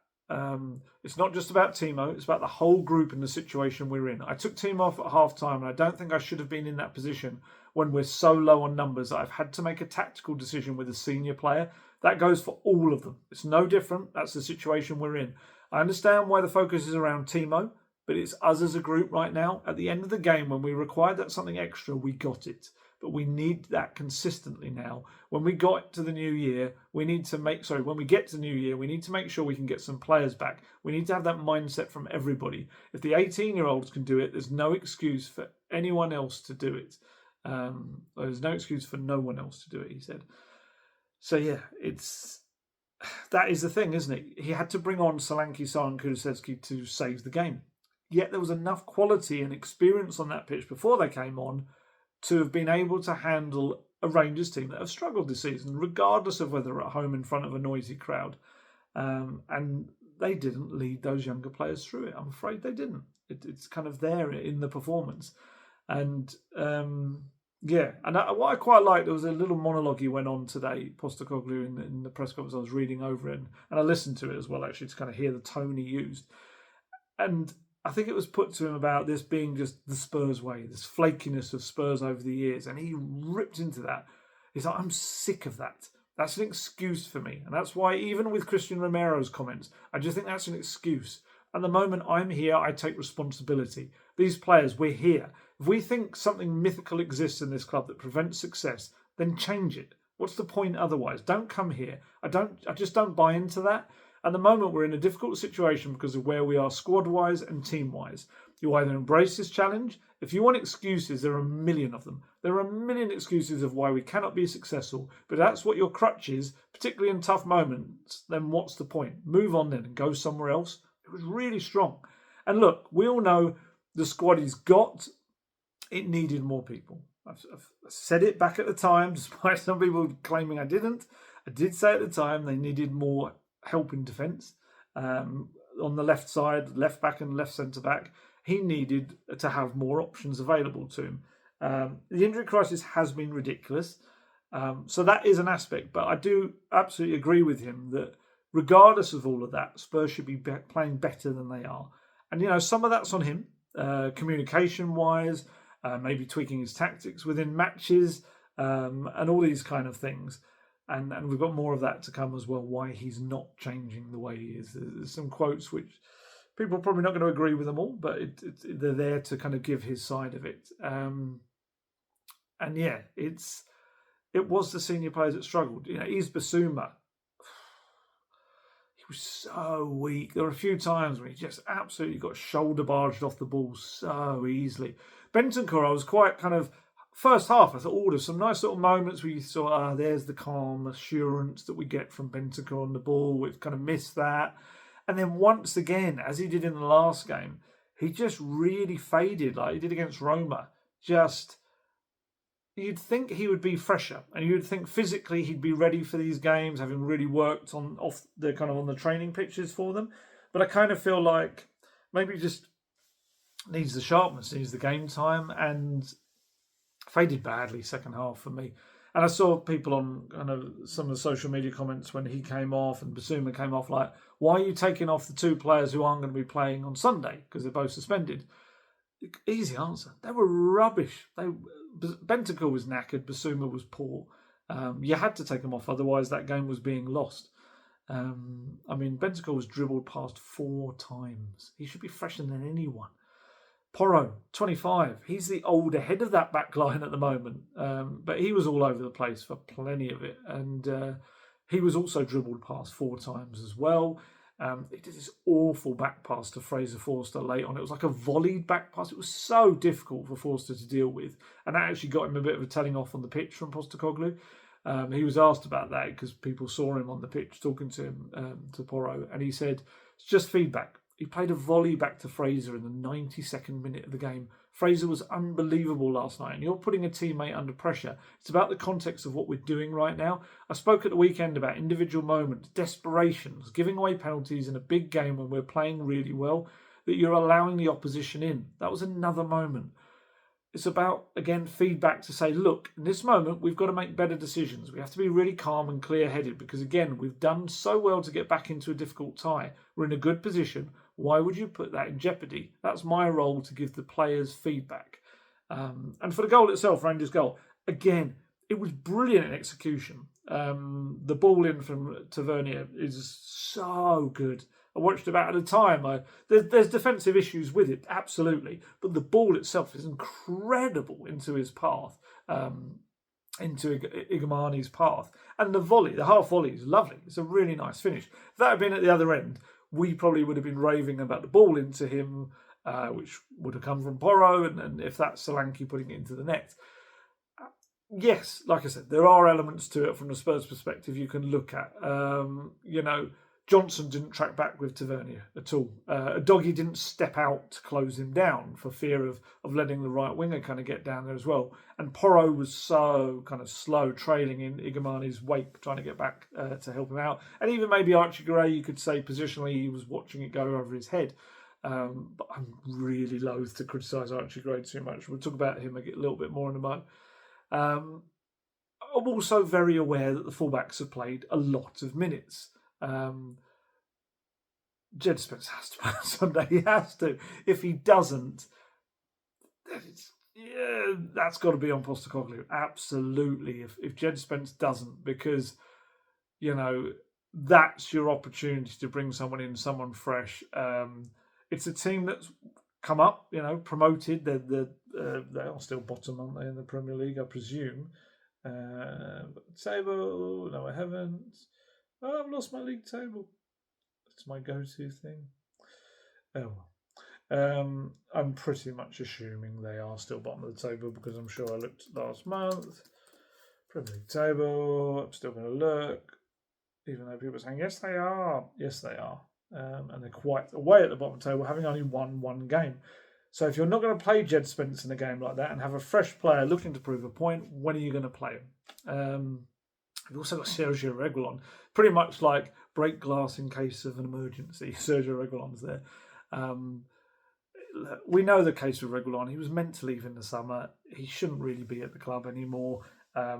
It's not just about Timo, it's about the whole group and the situation we're in. I took Timo off at half-time, and I don't think I should have been in that position when we're so low on numbers that I've had to make a tactical decision with a senior player. That goes for all of them. It's no different. That's the situation we're in. I understand why the focus is around Timo, but it's us as a group right now. At the end of the game, when we required that something extra, we got it. But we need that consistently now. When we got to the new year, when we get to the new year, we need to make sure we can get some players back. We need to have that mindset from everybody. If the 18-year-olds can do it, there's no excuse for anyone else to do it. There's no excuse for no one else to do it, he said. So yeah, that is the thing, isn't it? He had to bring on Solanke, Sarr and Kulusevski to save the game. Yet there was enough quality and experience on that pitch before they came on to have been able to handle a Rangers team that have struggled this season, regardless of whether at home in front of a noisy crowd. And they didn't lead those younger players through it. I'm afraid they didn't. It's kind of there in the performance. And what I quite liked, there was a little monologue he went on today, Postecoglou, in the press conference. I was reading over it, and I listened to it as well, actually, to kind of hear the tone he used. And I think it was put to him about this being just the Spurs way, this flakiness of Spurs over the years. And he ripped into that. He's like, I'm sick of that. That's an excuse for me. And that's why, even with Christian Romero's comments, I just think that's an excuse. At the moment I'm here, I take responsibility. These players, we're here. If we think something mythical exists in this club that prevents success, then change it. What's the point otherwise? Don't come here. I just don't buy into that. At the moment, we're in a difficult situation because of where we are squad-wise and team-wise. You either embrace this challenge. If you want excuses, there are a million of them. There are a million excuses of why we cannot be successful. But that's what your crutch is, particularly in tough moments. Then what's the point? Move on then and go somewhere else. It was really strong. And look, we all know the squad he's got. It needed more people. I've said it back at the time, despite some people claiming I didn't. I did say at the time they needed more help in defence. On the left side, left back and left centre back, he needed to have more options available to him. The injury crisis has been ridiculous. So that is an aspect. But I do absolutely agree with him that regardless of all of that, Spurs should be playing better than they are. And, some of that's on him, communication-wise, maybe tweaking his tactics within matches, and all these kind of things. And we've got more of that to come as well, why he's not changing the way he is. There's some quotes which people are probably not going to agree with them all, but they're there to kind of give his side of it. And yeah, it was the senior players that struggled. He's Basuma. He was so weak. There were a few times when he just absolutely got shoulder barged off the ball so easily. Bentancur, I was quite kind of... First half, I thought, there's some nice little moments where you saw, there's the calm assurance that we get from Bentancur on the ball. We've kind of missed that. And then once again, as he did in the last game, he just really faded like he did against Roma. You'd think he would be fresher, and you'd think physically he'd be ready for these games, having really worked on the training pitches for them. But I kind of feel like maybe he just needs the sharpness, needs the game time, and faded badly second half for me. And I saw people on kind of some of the social media comments when he came off and Basuma came off like, why are you taking off the two players who aren't going to be playing on Sunday because they're both suspended? Easy answer. They were rubbish. Bentancur was knackered. Basuma was poor. You had to take them off, otherwise that game was being lost. Bentancur was dribbled past 4 times. He should be fresher than anyone. Porro, 25. He's the older head of that back line at the moment. But he was all over the place for plenty of it. And he was also dribbled past 4 times as well. He did this awful back pass to Fraser Forster late on. It was like a volleyed back pass. It was so difficult for Forster to deal with. And that actually got him a bit of a telling off on the pitch from Postecoglou. He was asked about that because people saw him on the pitch talking to him, to Porro. And he said, it's just feedback. He played a volley back to Fraser in the 92nd minute of the game. Fraser was unbelievable last night, and you're putting a teammate under pressure. It's about the context of what we're doing right now. I spoke at the weekend about individual moments, desperations, giving away penalties in a big game when we're playing really well, that you're allowing the opposition in. That was another moment. It's about, again, feedback to say, look, in this moment, we've got to make better decisions. We have to be really calm and clear-headed because, again, we've done so well to get back into a difficult tie. We're in a good position. Why would you put that in jeopardy? That's my role, to give the players feedback. And for the goal itself, Rangers' goal, again, it was brilliant in execution. The ball in from Tavernier is so good. I watched it at a time. There's defensive issues with it, absolutely. But the ball itself is incredible into his path, into Igamani's path. And the volley, the half volley, is lovely. It's a really nice finish. If that had been at the other end, we probably would have been raving about the ball into him, which would have come from Porro, and if that's Solanke putting it into the net. Yes, like I said, there are elements to it from the Spurs perspective you can look at. Johnson didn't track back with Tavernier at all. Doggy didn't step out to close him down for fear of letting the right winger kind of get down there as well. And Porro was so kind of slow, trailing in Igamani's wake, trying to get back to help him out. And even maybe Archie Gray, you could say positionally, he was watching it go over his head. But I'm really loath to criticise Archie Gray too much. We'll talk about him a little bit more in a moment. I'm also very aware that the fullbacks have played a lot of minutes. Jed Spence has to play on Sunday. He has to. If he doesn't, that's got to be on Postecoglou. Absolutely. If Jed Spence doesn't, because that's your opportunity to bring someone in, someone fresh. It's a team that's come up, promoted. They are still bottom, aren't they, in the Premier League, I presume. Table? No, I haven't. Oh, I've lost my league table. It's my go-to thing. Oh, I'm pretty much assuming they are still bottom of the table because I'm sure I looked last month. Premier League table. I'm still going to look, even though people are saying yes, they are. Yes, they are, and they're quite away at the bottom of the table, having only won one game. So if you're not going to play Jed Spence in a game like that and have a fresh player looking to prove a point, when are you going to play him? We've also got Sergio Reguilon, pretty much like break glass in case of an emergency. Sergio Reguilon's there. We know the case with Reguilon. He was meant to leave in the summer. He shouldn't really be at the club anymore.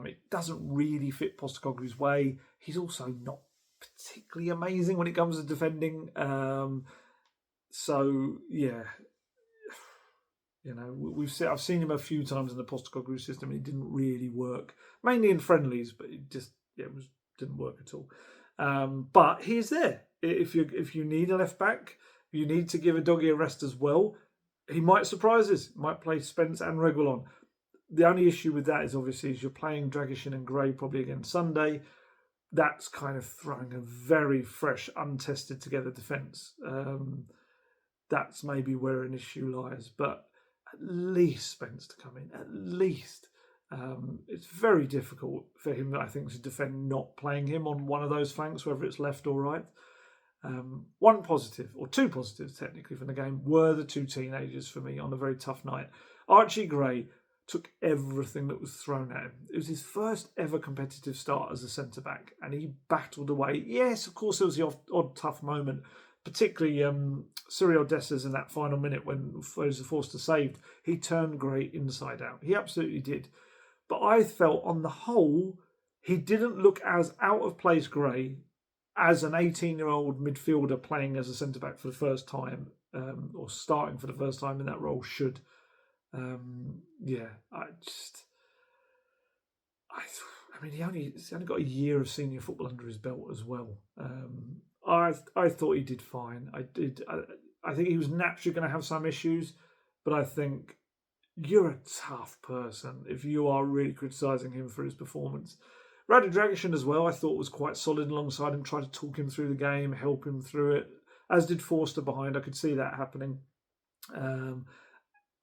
It doesn't really fit Postecoglou's way. He's also not particularly amazing when it comes to defending. So yeah, I've seen him a few times in the Postecoglou system. It didn't really work, mainly in friendlies, but it just didn't work at all. But he's there. If you need a left back, you need to give a doggy a rest as well. He might surprise us. Might play Spence and Reguilon. The only issue with that is obviously you're playing Dragishin and Gray probably again Sunday. That's kind of throwing a very fresh, untested together defence. That's maybe where an issue lies. But at least Spence to come in. At least. It's very difficult for him, I think, to defend not playing him on one of those flanks, whether it's left or right. One positive, or two positives technically from the game, were the two teenagers for me on a very tough night. Archie Gray took everything that was thrown at him. It was his first ever competitive start as a centre-back, and he battled away. Yes, of course, there was the odd tough moment, particularly Cyril Dessers in that final minute when Forster saved. He turned Gray inside out. He absolutely did. But I felt, on the whole, he didn't look as out of place, Gray, as an 18-year-old midfielder playing as a centre-back for the first time, or starting for the first time in that role should. He's only got a year of senior football under his belt as well. I thought he did fine. I think he was naturally going to have some issues, but I think you're a tough person if you are really criticising him for his performance. Radu Dragishin as well, I thought was quite solid alongside him, tried to talk him through the game, help him through it, as did Forster behind. I could see that happening.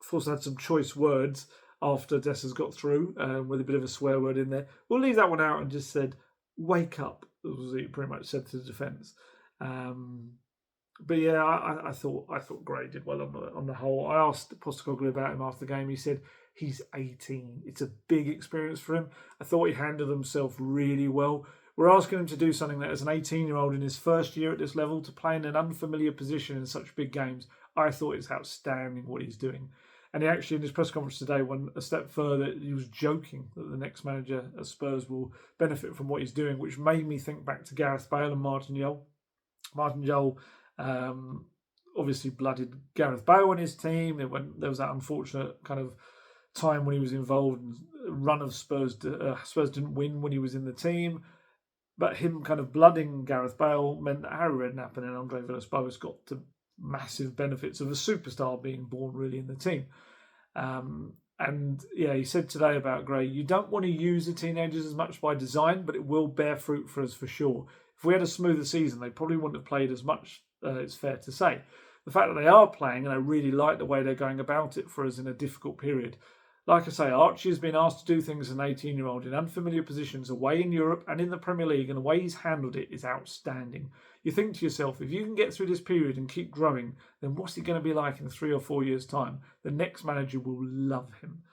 Forster had some choice words after Dessers got through, with a bit of a swear word in there. We'll leave that one out and just said, wake up, was what he pretty much said to the defence. But yeah, I thought Gray did well on the whole. I asked Postecoglou about him after the game. He said he's 18. It's a big experience for him. I thought he handled himself really well. We're asking him to do something that, as an 18-year-old in his first year at this level, to play in an unfamiliar position in such big games. I thought it's outstanding what he's doing. And he actually, in his press conference today, went a step further. He was joking that the next manager at Spurs will benefit from what he's doing, which made me think back to Gareth Bale and Martin Jol. Martin Jol obviously blooded Gareth Bale in his team. There was that unfortunate kind of time when he was involved in a run of Spurs. Spurs didn't win when he was in the team. But him kind of blooding Gareth Bale meant that Harry Redknapp and Andre Villas-Boas got the massive benefits of a superstar being born really in the team. And yeah, he said today about Gray, you don't want to use the teenagers as much by design, but it will bear fruit for us for sure. If we had a smoother season, they probably wouldn't have played as much, it's fair to say. The fact that they are playing, and I really like the way they're going about it for us in a difficult period. Like I say, Archie has been asked to do things as an 18-year-old in unfamiliar positions away in Europe and in the Premier League, and the way he's handled it is outstanding. You think to yourself, if you can get through this period and keep growing, then what's he going to be like in 3 or 4 years' time? The next manager will love him.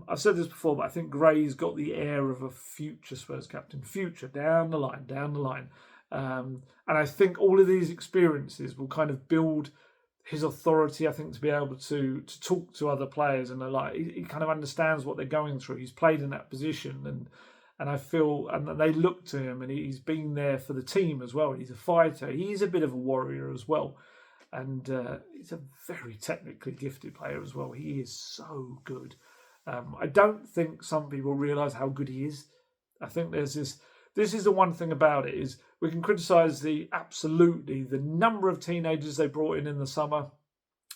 I've said this before, but I think Gray's got the air of a future Spurs captain. Future, down the line. And I think all of these experiences will kind of build his authority, I think, to be able to talk to other players, and he kind of understands what they're going through. He's played in that position, and I feel, and they look to him, and he's been there for the team as well. He's a fighter. He's a bit of a warrior as well, and he's a very technically gifted player as well. He is so good. I don't think some people realise how good he is. I think there's this. This is the one thing about it, is we can criticise the number of teenagers they brought in the summer.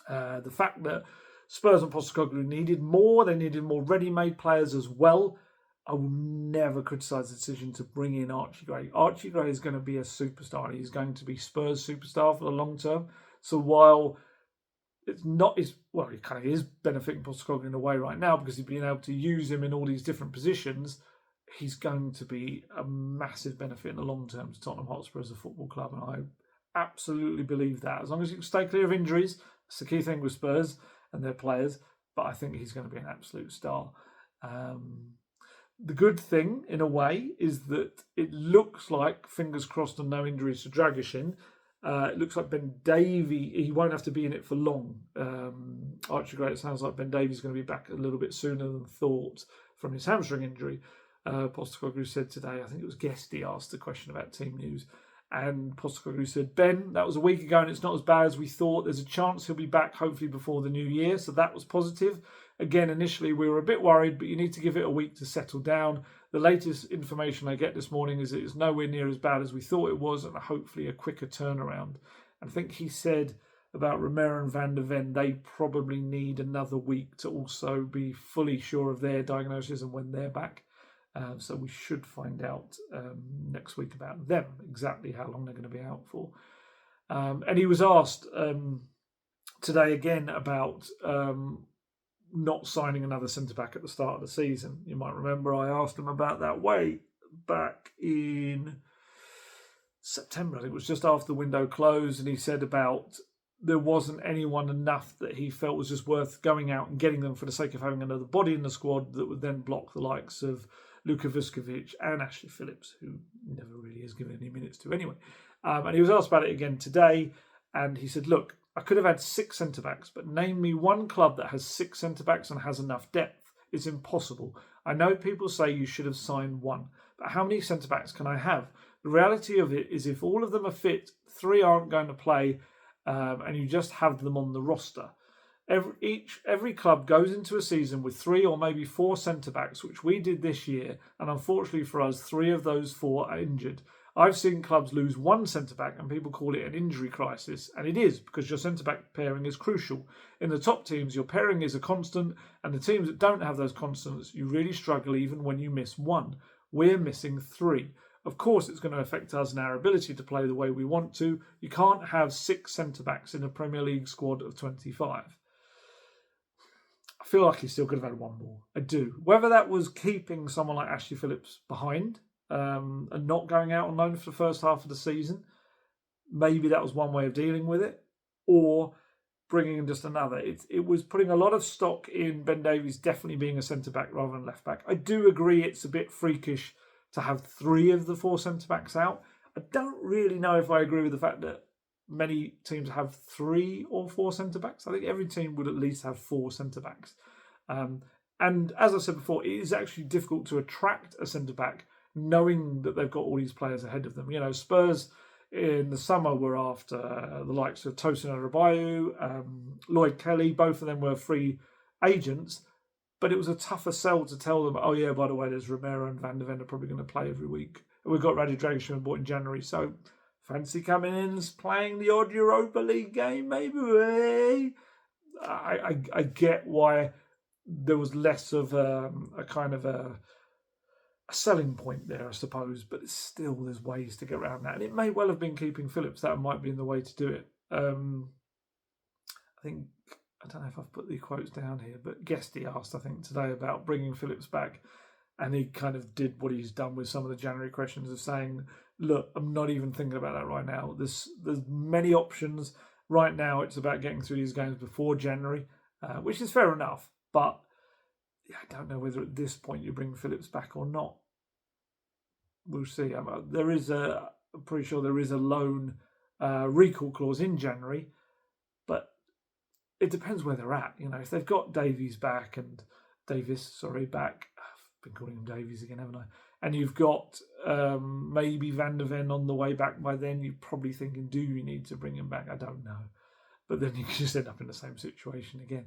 The fact that Spurs and Postecoglou needed more. They needed more ready-made players as well. I will never criticise the decision to bring in Archie Gray. Archie Gray is going to be a superstar. He's going to be Spurs' superstar for the long term. So while it's not, he kind of is benefiting Postecoglou in a way right now because he's been able to use him in all these different positions. He's going to be a massive benefit in the long term to Tottenham Hotspur as a football club, and I absolutely believe that. As long as you can stay clear of injuries, that's the key thing with Spurs and their players. But I think he's going to be an absolute star. The good thing, in a way, is that it looks like, fingers crossed and no injuries to Dragishin, it looks like Ben Davey, he won't have to be in it for long. Archie Gray, it sounds like Ben Davey's going to be back a little bit sooner than thought from his hamstring injury. Postecoglou said today, I think it was Guesty asked a question about team news, and Postecoglou said, Ben, that was a week ago and it's not as bad as we thought. There's a chance he'll be back hopefully before the new year, so that was positive. Again, initially we were a bit worried, but you need to give it a week to settle down. The latest information I get this morning is it's nowhere near as bad as we thought it was, and hopefully a quicker turnaround. I think he said about Romero and Van der Ven, they probably need another week to also be fully sure of their diagnosis and when they're back. So we should find out next week about them, exactly how long they're going to be out for. And he was asked today again about not signing another centre-back at the start of the season. You might remember I asked him about that way back in September. I think it was just after the window closed, and he said about there wasn't anyone enough that he felt was just worth going out and getting them for the sake of having another body in the squad that would then block the likes of Luka Vuskovic and Ashley Phillips, who never really has given any minutes to anyway. And he was asked about it again today, and he said, look, I could have had 6 centre-backs, but name me one club that has 6 centre-backs and has enough depth. It's impossible. I know people say you should have signed 1, but how many centre-backs can I have? The reality of it is if all of them are fit, 3 aren't going to play, and you just have them on the roster. Every club goes into a season with 3 or maybe 4 centre-backs, which we did this year, and unfortunately for us, 3 of those 4 are injured. I've seen clubs lose 1 centre-back and people call it an injury crisis, and it is, because your centre-back pairing is crucial. In the top teams, your pairing is a constant, and the teams that don't have those constants, you really struggle even when you miss 1. We're missing 3. Of course, it's going to affect us and our ability to play the way we want to. You can't have 6 centre-backs in a Premier League squad of 25. I feel like he still could have had 1 more. I do. Whether that was keeping someone like Ashley Phillips behind and not going out on loan for the first half of the season, maybe that was one way of dealing with it, or bringing in just another. It was putting a lot of stock in Ben Davies definitely being a centre-back rather than left-back. I do agree it's a bit freakish to have 3 of the 4 centre-backs out. I don't really know if I agree with the fact that many teams have 3 or 4 centre-backs. I think every team would at least have 4 centre-backs. And as I said before, it is actually difficult to attract a centre-back knowing that they've got all these players ahead of them. You know, Spurs in the summer were after the likes of Tosin Adebayo, Lloyd Kelly. Both of them were free agents, but it was a tougher sell to tell them, oh yeah, by the way, there's Romero and Van der Ven are probably going to play every week. And we've got Radu Dragic bought in January, so fancy coming in and playing the odd Europa League game, maybe. I get why there was less of a kind of a selling point there, I suppose, but it's still, there's ways to get around that. And it may well have been keeping Phillips. That might be the way to do it. I think, I don't know if I've put the quotes down here, but Guesty asked, I think, today about bringing Phillips back. And he kind of did what he's done with some of the January questions of saying, look, I'm not even thinking about that right now. There's many options. Right now, it's about getting through these games before January, which is fair enough. But yeah, I don't know whether at this point you bring Phillips back or not. We'll see. I'm pretty sure there is a loan recall clause in January, but it depends where they're at. You know, if they've got Davies back and back. I've been calling him Davies again, haven't I? And you've got maybe Van der Ven on the way back by then. You're probably thinking, do you need to bring him back? I don't know. But then you can just end up in the same situation again.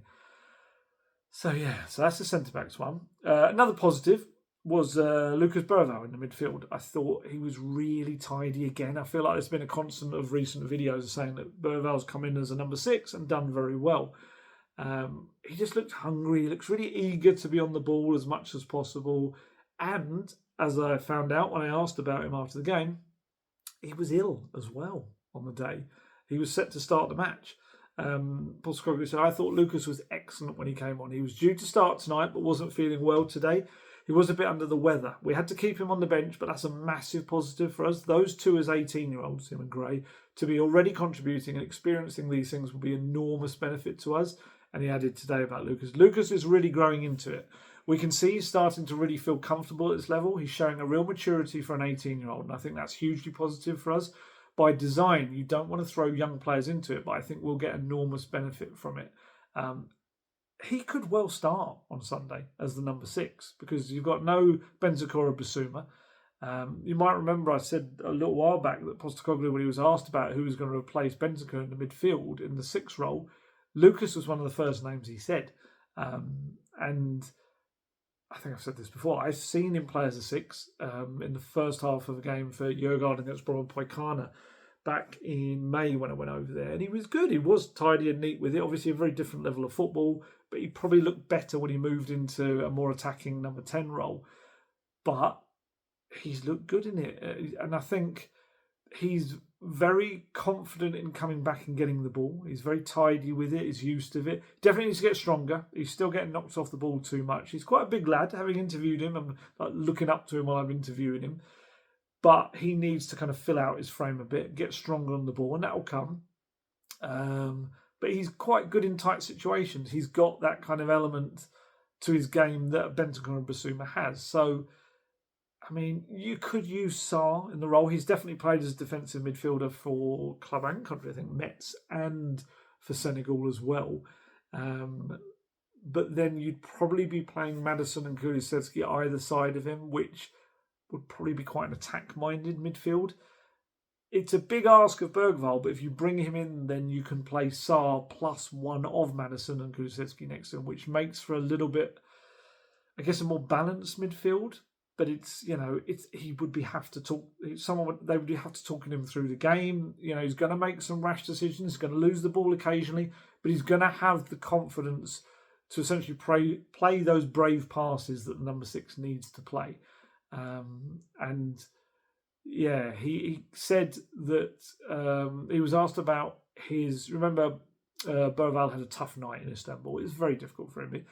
So that's the centre-backs one. Another positive was Lucas Bergwijn in the midfield. I thought he was really tidy again. I feel like there's been a constant of recent videos saying that Bergwijn's come in as a number 6 and done very well. He just looked hungry. He looks really eager to be on the ball as much as possible. And as I found out when I asked about him after the game, he was ill as well on the day. He was set to start the match. Postecoglou said, I thought Lucas was excellent when he came on. He was due to start tonight, but wasn't feeling well today. He was a bit under the weather. We had to keep him on the bench, but that's a massive positive for us. Those two as 18-year-olds, him and Gray, to be already contributing and experiencing these things will be enormous benefit to us. And he added today about Lucas. Lucas is really growing into it. We can see he's starting to really feel comfortable at this level. He's showing a real maturity for an 18-year-old, and I think that's hugely positive for us. By design, you don't want to throw young players into it, but I think we'll get enormous benefit from it. he could well start on Sunday as the number 6 because you've got no Bentancur Bissouma. You might remember I said a little while back that Postecoglou, when he was asked about who was going to replace Bentancur in the midfield in the 6 role, Lucas was one of the first names he said. And I think I've said this before. I've seen him play as a 6 in the first half of the game for Djurgården against Porro and Werner back in May when I went over there. And he was good. He was tidy and neat with it. Obviously a very different level of football, but he probably looked better when he moved into a more attacking number 10 role. But he's looked good in it. And I think he's very confident in coming back and getting the ball. He's very tidy with it. He's used to it. Definitely needs to get stronger. He's still getting knocked off the ball too much. He's quite a big lad, having interviewed him and looking up to him while I'm interviewing him. But he needs to kind of fill out his frame a bit, get stronger on the ball, and that will come. But he's quite good in tight situations. He's got that kind of element to his game that Bentancur and Bissouma has. So, I mean, you could use Sarr in the role. He's definitely played as a defensive midfielder for club and country, I think, Metz, and for Senegal as well. But then you'd probably be playing Madison and Kulusevski either side of him, which would probably be quite an attack-minded midfield. It's a big ask of Bergvall, but if you bring him in, then you can play Sarr plus one of Madison and Kulusevski next to him, which makes for a little bit, I guess, a more balanced midfield. But he would have to talk. They would have to talk him through the game. He's going to make some rash decisions. He's going to lose the ball occasionally, but he's going to have the confidence to essentially play those brave passes that the number 6 needs to play. He said that he was asked about remember, Bergvall had a tough night in Istanbul. It was very difficult for him.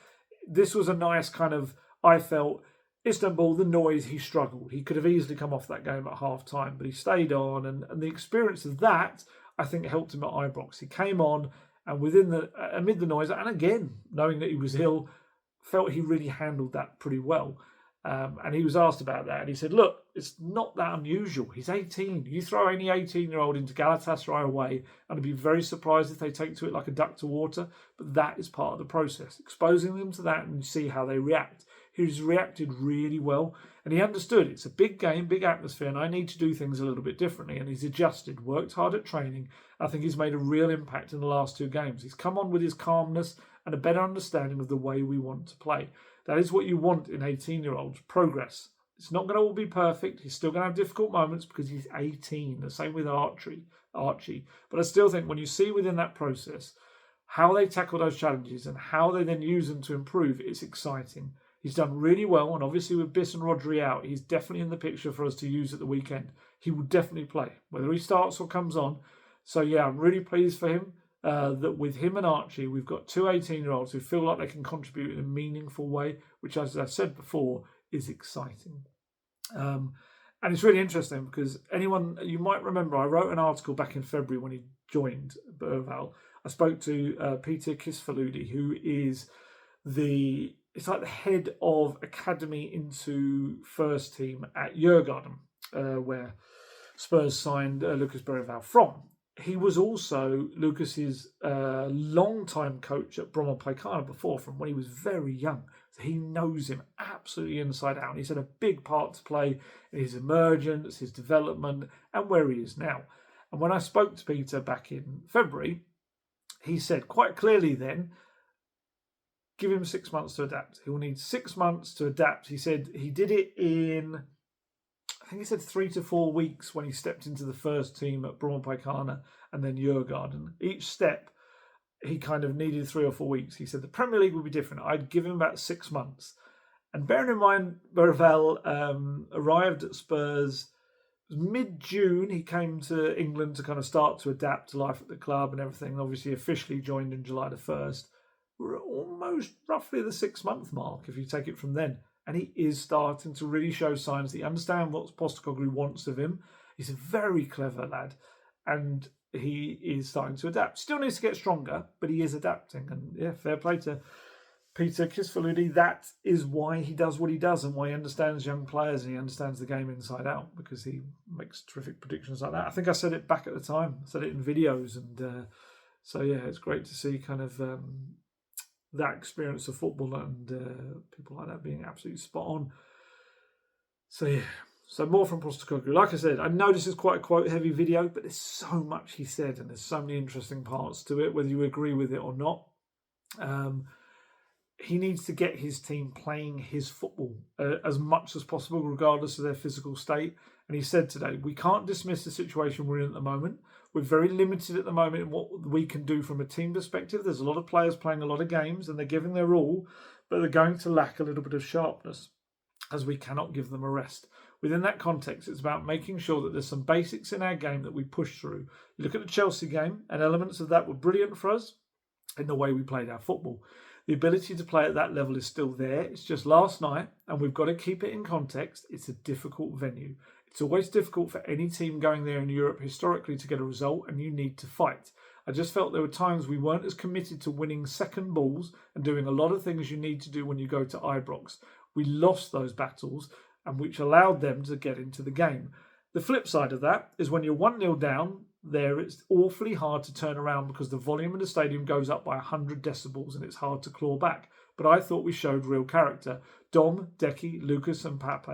This was a nice kind of, I felt, Istanbul, the noise, he struggled. He could have easily come off that game at half time, but he stayed on. And the experience of that, I think, helped him at Ibrox. He came on and amid the noise, and again, knowing that he was ill, felt he really handled that pretty well. And he was asked about that, and he said, look, it's not that unusual. He's 18. You throw any 18-year-old into Galatasaray away, and I'd be very surprised if they take to it like a duck to water, but that is part of the process. Exposing them to that and see how they react. He's reacted really well, and he understood it's a big game, big atmosphere, and I need to do things a little bit differently, and he's adjusted, worked hard at training. I think he's made a real impact in the last 2 games. He's come on with his calmness and a better understanding of the way we want to play. That is what you want in 18-year-olds, progress. It's not going to all be perfect. He's still going to have difficult moments because he's 18. The same with Archie. But I still think when you see within that process how they tackle those challenges and how they then use them to improve, it's exciting. He's done really well, and obviously with Biss and Rodri out, he's definitely in the picture for us to use at the weekend. He will definitely play, whether he starts or comes on. So yeah, I'm really pleased for him that with him and Archie, we've got 2 18-year-olds who feel like they can contribute in a meaningful way, which, as I said before, is exciting. And it's really interesting because you might remember, I wrote an article back in February when he joined Bergvall. I spoke to Peter Kisfaludi, who is it's like the head of academy into first team at Djurgården, where Spurs signed Lucas Bergvall from. He was also Lucas's long-time coach at Porro and Werner before, from when he was very young. So he knows him absolutely inside out. And he's had a big part to play in his emergence, his development, and where he is now. And when I spoke to Peter back in February, he said quite clearly then, give him 6 months to adapt. He will need 6 months to adapt. He said he did it in, I think he said 3 to 4 weeks when he stepped into the first team at Porro and Werner and then Djurgården. Each step, he kind of needed 3 or 4 weeks. He said the Premier League would be different. I'd give him about 6 months. And bearing in mind, Bergvall arrived at Spurs mid-June. He came to England to kind of start to adapt to life at the club and everything. Obviously, officially joined in July the 1st. We're at almost roughly the 6-month mark, if you take it from then. And he is starting to really show signs that he understands what Postecoglou wants of him. He's a very clever lad. And he is starting to adapt. Still needs to get stronger, but he is adapting. And yeah, fair play to Peter Kisfaludi. That is why he does what he does and why he understands young players and he understands the game inside out, because he makes terrific predictions like that. I think I said it back at the time. I said it in videos. And so, yeah, it's great to see kind of that experience of football, and people like that being absolutely spot on. So yeah, so more from Postecoglou. Like I said, I know this is quite a quote-heavy video, but there's so much he said, and there's so many interesting parts to it, whether you agree with it or not. He needs to get his team playing his football as much as possible, regardless of their physical state. And he said today, we can't dismiss the situation we're in at the moment. We're very limited at the moment in what we can do from a team perspective. There's a lot of players playing a lot of games and they're giving their all, but they're going to lack a little bit of sharpness as we cannot give them a rest. Within that context, it's about making sure that there's some basics in our game that we push through. You look at the Chelsea game, and elements of that were brilliant for us in the way we played our football. The ability to play at that level is still there. It's just last night, and we've got to keep it in context. It's a difficult venue. It's always difficult for any team going there in Europe historically to get a result, and you need to fight. I just felt there were times we weren't as committed to winning second balls and doing a lot of things you need to do when you go to Ibrox. We lost those battles, and which allowed them to get into the game. The flip side of that is when you're 1-0 down, there it's awfully hard to turn around because the volume in the stadium goes up by 100 decibels and it's hard to claw back. But I thought we showed real character. Dom, Decky, Lucas and Pap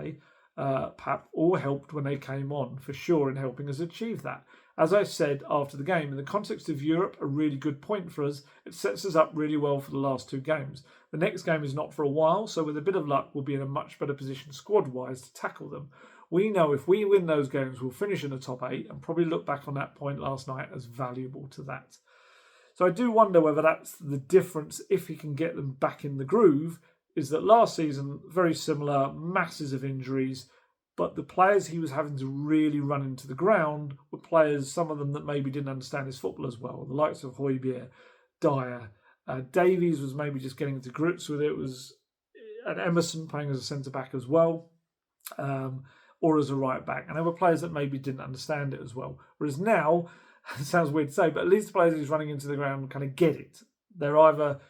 all helped when they came on, for sure, in helping us achieve that. As I said after the game, in the context of Europe, a really good point for us. It sets us up really well for the last two games. The next game is not for a while, so with a bit of luck, we'll be in a much better position squad-wise to tackle them. We know if we win those games, we'll finish in the top 8 and probably look back on that point last night as valuable to that. So I do wonder whether that's the difference, if he can get them back in the groove, is that last season, very similar, masses of injuries, but the players he was having to really run into the ground were players, some of them that maybe didn't understand his football as well. The likes of Højbjerg, Dyer, Davies was maybe just getting into grips with it. It was and Emerson playing as a centre-back as well, or as a right-back. And there were players that maybe didn't understand it as well. Whereas now, it sounds weird to say, but at least the players he's running into the ground kind of get it. They're either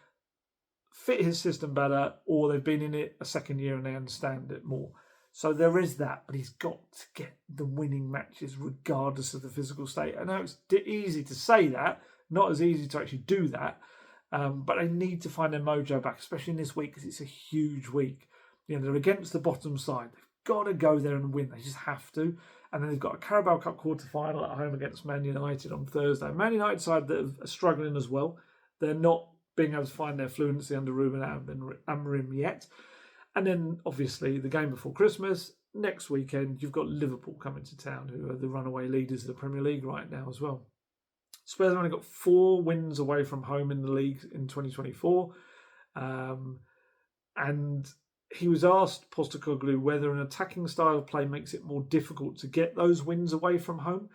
fit his system better or they've been in it a second year and they understand it more. So there is that, but he's got to get the winning matches regardless of the physical state. I know it's easy to say that, not as easy to actually do that, but they need to find their mojo back, especially in this week because it's a huge week. You know, they're against the bottom side. They've got to go there and win. They just have to. And then they've got a Carabao Cup quarter-final at home against Man United on Thursday. Man United side that are struggling as well. They're not being able to find their fluency under Ruben Amorim yet. And then, obviously, the game before Christmas, next weekend, you've got Liverpool coming to town, who are the runaway leaders of the Premier League right now as well. Spurs have only got 4 wins away from home in the league in 2024. And he was asked, Postecoglou, whether an attacking style of play makes it more difficult to get those wins away from home.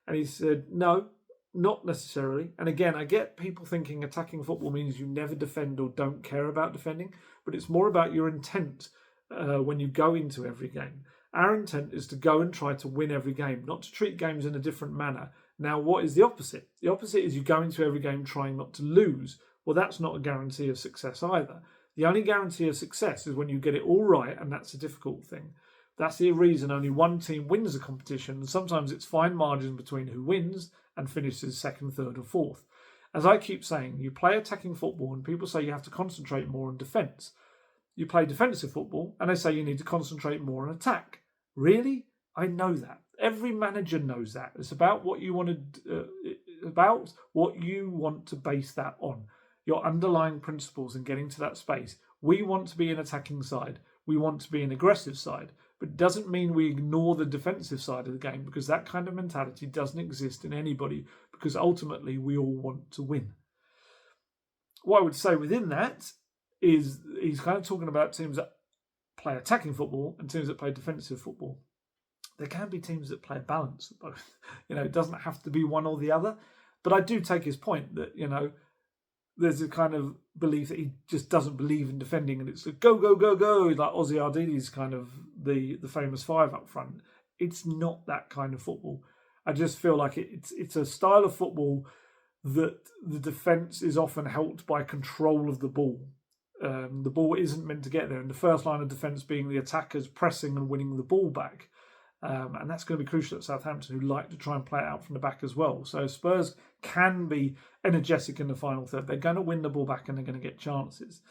And he said, no, not necessarily. And again, I get people thinking attacking football means you never defend or don't care about defending, but it's more about your intent when you go into every game. Our intent is to go and try to win every game, not to treat games in a different manner. Now, what is the opposite? The opposite is you go into every game trying not to lose. Well, that's not a guarantee of success either. The only guarantee of success is when you get it all right, and that's a difficult thing. That's the reason only one team wins a competition, and sometimes it's fine margins between who wins and finishes second, third or fourth. As I keep saying, you play attacking football and people say you have to concentrate more on defence. You play defensive football and they say you need to concentrate more on attack. Really? I know that. Every manager knows that. It's about what you want to base that on. Your underlying principles and getting to that space. We want to be an attacking side. We want to be an aggressive side. But it doesn't mean we ignore the defensive side of the game, because that kind of mentality doesn't exist in anybody, because ultimately we all want to win. What I would say within that is he's kind of talking about teams that play attacking football and teams that play defensive football. There can be teams that play a balance of both. It doesn't have to be one or the other. But I do take his point that, there's a kind of belief that he just doesn't believe in defending, and it's like, go, go, go, go, like Ozzy Ardini's kind of the famous 5 up front. It's not that kind of football. I just feel like it's a style of football that the defence is often helped by control of the ball. The ball isn't meant to get there, and the first line of defence being the attackers pressing and winning the ball back. And that's going to be crucial at Southampton, who like to try and play it out from the back as well. So Spurs can be energetic in the final third. They're going to win the ball back and they're going to get chances.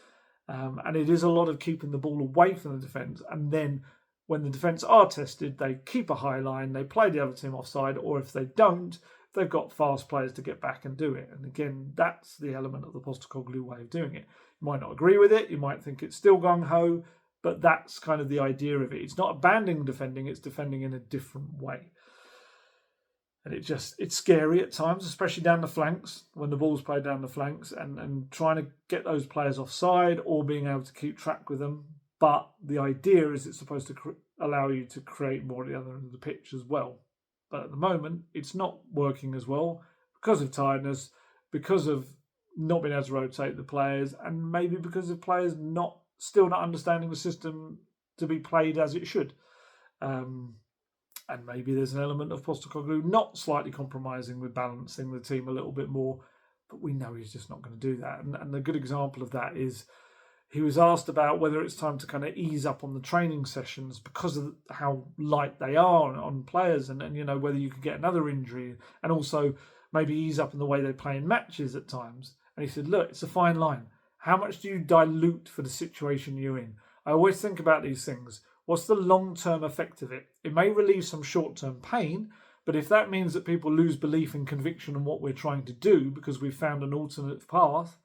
And it is a lot of keeping the ball away from the defence. And then when the defence are tested, they keep a high line, they play the other team offside, or if they don't, they've got fast players to get back and do it. And again, that's the element of the Postecoglou way of doing it. You might not agree with it, you might think it's still gung-ho, but that's kind of the idea of it. It's not abandoning defending, it's defending in a different way. And it's scary at times, especially down the flanks, when the ball's played down the flanks, and trying to get those players offside or being able to keep track with them. But the idea is it's supposed to allow you to create more at the other end of the pitch as well. But at the moment, it's not working as well because of tiredness, because of not being able to rotate the players, and maybe because of players still not understanding the system to be played as it should. And maybe there's an element of Postecoglou not slightly compromising with balancing the team a little bit more, but we know he's just not going to do that. And a good example of that is he was asked about whether it's time to kind of ease up on the training sessions because of how light they are on players, and you know, whether you could get another injury, and also maybe ease up in the way they play in matches at times. And he said, look, it's a fine line. How much do you dilute for the situation you're in? I always think about these things. What's the long-term effect of it? It may relieve some short-term pain, but if that means that people lose belief and conviction in what we're trying to do because we've found an alternative path,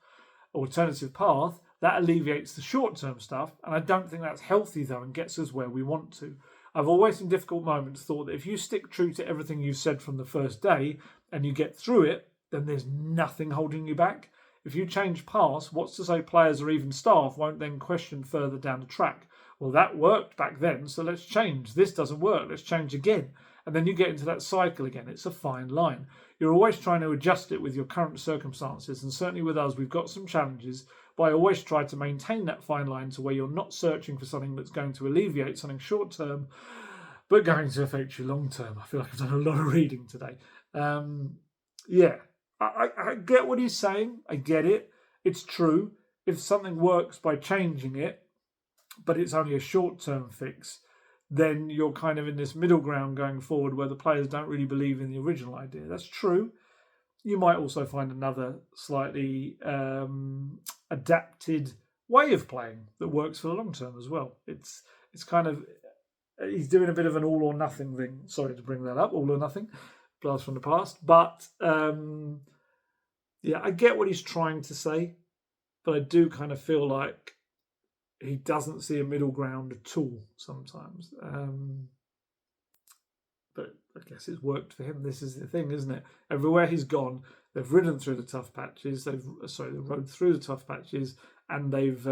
that alleviates the short-term stuff. And I don't think that's healthy, though, and gets us where we want to. I've always, in difficult moments, thought that if you stick true to everything you've said from the first day and you get through it, then there's nothing holding you back. If you change paths, what's to say players or even staff won't then question further down the track? Well, that worked back then, so let's change. This doesn't work, let's change again. And then you get into that cycle again. It's a fine line. You're always trying to adjust it with your current circumstances, and certainly with us, we've got some challenges, but I always try to maintain that fine line to where you're not searching for something that's going to alleviate something short term, but going to affect you long term. I feel like I've done a lot of reading today. I get what he's saying. I get it. It's true. If something works by changing it, but it's only a short-term fix, then you're kind of in this middle ground going forward where the players don't really believe in the original idea. That's true. You might also find another slightly adapted way of playing that works for the long term as well. It's kind of, he's doing a bit of an all or nothing thing. Sorry to bring that up, all or nothing, blast from the past. But I get what he's trying to say, but I do kind of feel like he doesn't see a middle ground at all sometimes. But I guess it's worked for him. This is the thing, isn't it? Everywhere he's gone, they've ridden through the tough patches. They've rode through the tough patches, and they've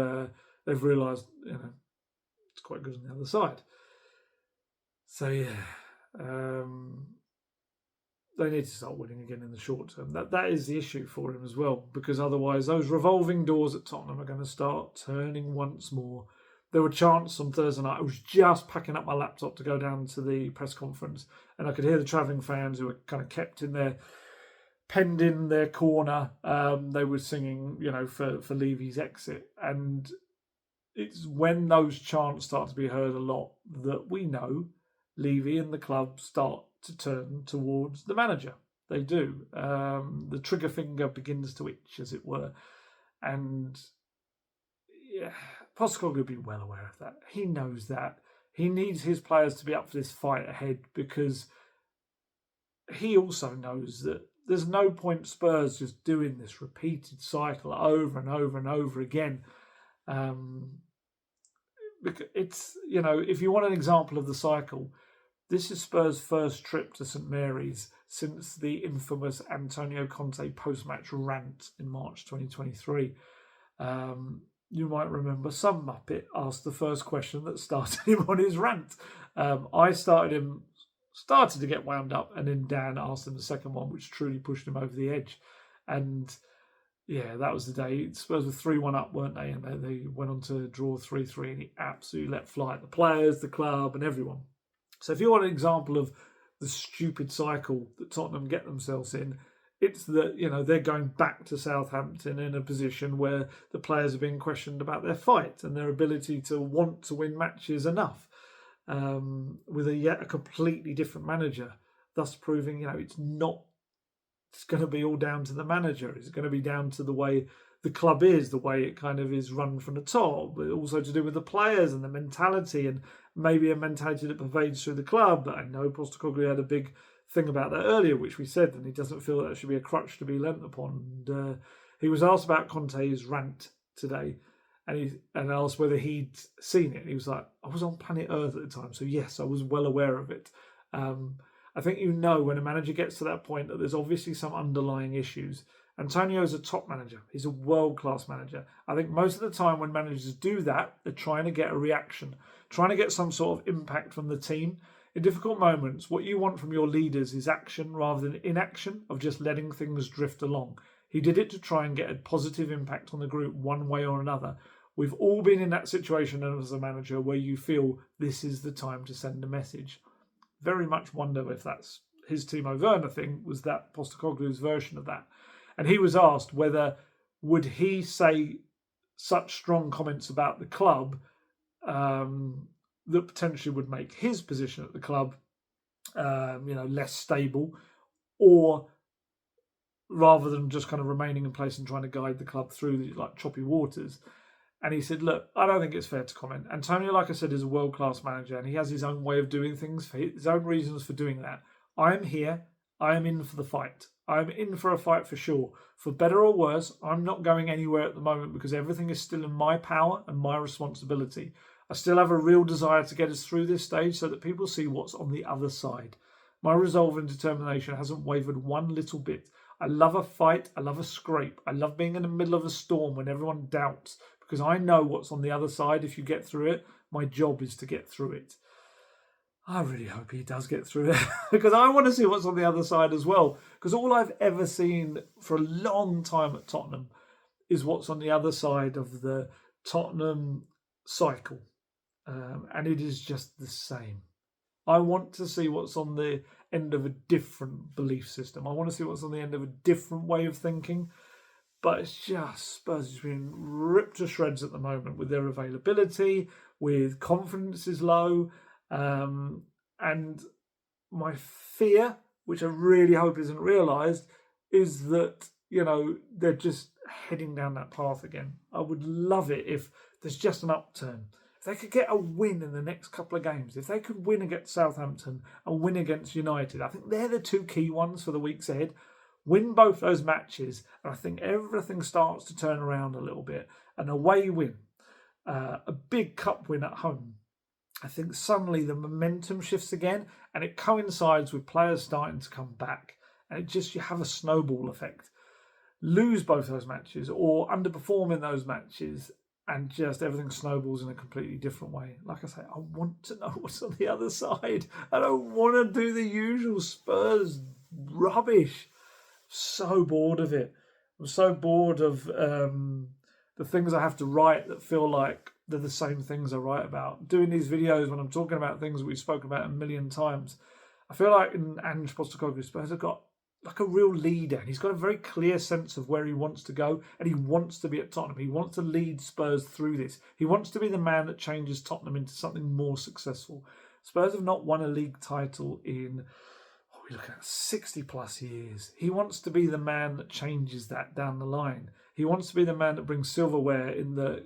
realised, it's quite good on the other side. So they need to start winning again in the short term. That is the issue for him as well, because otherwise those revolving doors at Tottenham are going to start turning once more. There were chants on Thursday night. I was just packing up my laptop to go down to the press conference, and I could hear the travelling fans who were kind of penned in their corner. They were singing, for Levy's exit. And it's when those chants start to be heard a lot that we know Levy and the club start to turn towards the manager. They do. The trigger finger begins to itch, as it were. And Postecoglou will be well aware of that. He knows that. He needs his players to be up for this fight ahead, because he also knows that there's no point Spurs just doing this repeated cycle over and over and over again. Because it's, if you want an example of the cycle, this is Spurs' first trip to St Mary's since the infamous Antonio Conte post-match rant in March 2023. You might remember some Muppet asked the first question that started him on his rant. I started to get wound up, and then Dan asked him the second one, which truly pushed him over the edge. And that was the day. Spurs were 3-1 up, weren't they? And they went on to draw 3-3, and he absolutely let fly at the players, the club, and everyone. So if you want an example of the stupid cycle that Tottenham get themselves in, it's that, they're going back to Southampton in a position where the players are being questioned about their fight and their ability to want to win matches enough. with a completely different manager, thus proving, it's going to be all down to the manager. It's going to be down to the way the club is, the way it kind of is run from the top, but also to do with the players and the mentality, and maybe a mentality that pervades through the club. But I know Postecoglou had a big thing about that earlier, which we said, and he doesn't feel that should be a crutch to be lent upon. And he was asked about Conte's rant today, and asked whether he'd seen it. And he was like, I was on planet Earth at the time, so yes, I was well aware of it. I think when a manager gets to that point that there's obviously some underlying issues. Antonio's a top manager. He's a world-class manager. I think most of the time when managers do that, they're trying to get a reaction, trying to get some sort of impact from the team. In difficult moments, what you want from your leaders is action rather than inaction, of just letting things drift along. He did it to try and get a positive impact on the group one way or another. We've all been in that situation as a manager where you feel this is the time to send a message. Very much wonder if that's his Timo Werner thing, was that Postecoglou's version of that. And he was asked whether would he say such strong comments about the club that potentially would make his position at the club, less stable, or rather than just kind of remaining in place and trying to guide the club through the choppy waters. And he said, look, I don't think it's fair to comment. Antonio, like I said, is a world-class manager, and he has his own way of doing things, for his own reasons for doing that. I'm here. I am in for the fight. I'm in for a fight for sure. For better or worse, I'm not going anywhere at the moment because everything is still in my power and my responsibility. I still have a real desire to get us through this stage so that people see what's on the other side. My resolve and determination hasn't wavered one little bit. I love a fight. I love a scrape. I love being in the middle of a storm when everyone doubts, because I know what's on the other side. If you get through it, my job is to get through it. I really hope he does get through it because I want to see what's on the other side as well. Because all I've ever seen for a long time at Tottenham is what's on the other side of the Tottenham cycle. And it is just the same. I want to see what's on the end of a different belief system. I want to see what's on the end of a different way of thinking. But it's just Spurs has been ripped to shreds at the moment with their availability, with confidence is low. And my fear, which I really hope isn't realised, is that, they're just heading down that path again. I would love it if there's just an upturn. If they could get a win in the next couple of games, if they could win against Southampton and win against United, I think they're the two key ones for the weeks ahead. Win both those matches, and I think everything starts to turn around a little bit. An away win, a big cup win at home. I think suddenly the momentum shifts again, and it coincides with players starting to come back. And you have a snowball effect. Lose both those matches or underperform in those matches, and just everything snowballs in a completely different way. Like I say, I want to know what's on the other side. I don't want to do the usual Spurs rubbish. So bored of it. I'm so bored of the things I have to write that feel like they're the same things I write about. Doing these videos when I'm talking about things that we've spoken about a million times. I feel like in Ange Postecoglou, Spurs have got like a real leader. And he's got a very clear sense of where he wants to go. And he wants to be at Tottenham. He wants to lead Spurs through this. He wants to be the man that changes Tottenham into something more successful. Spurs have not won a league title in, we look at 60 plus years. He wants to be the man that changes that down the line. He wants to be the man that brings silverware in the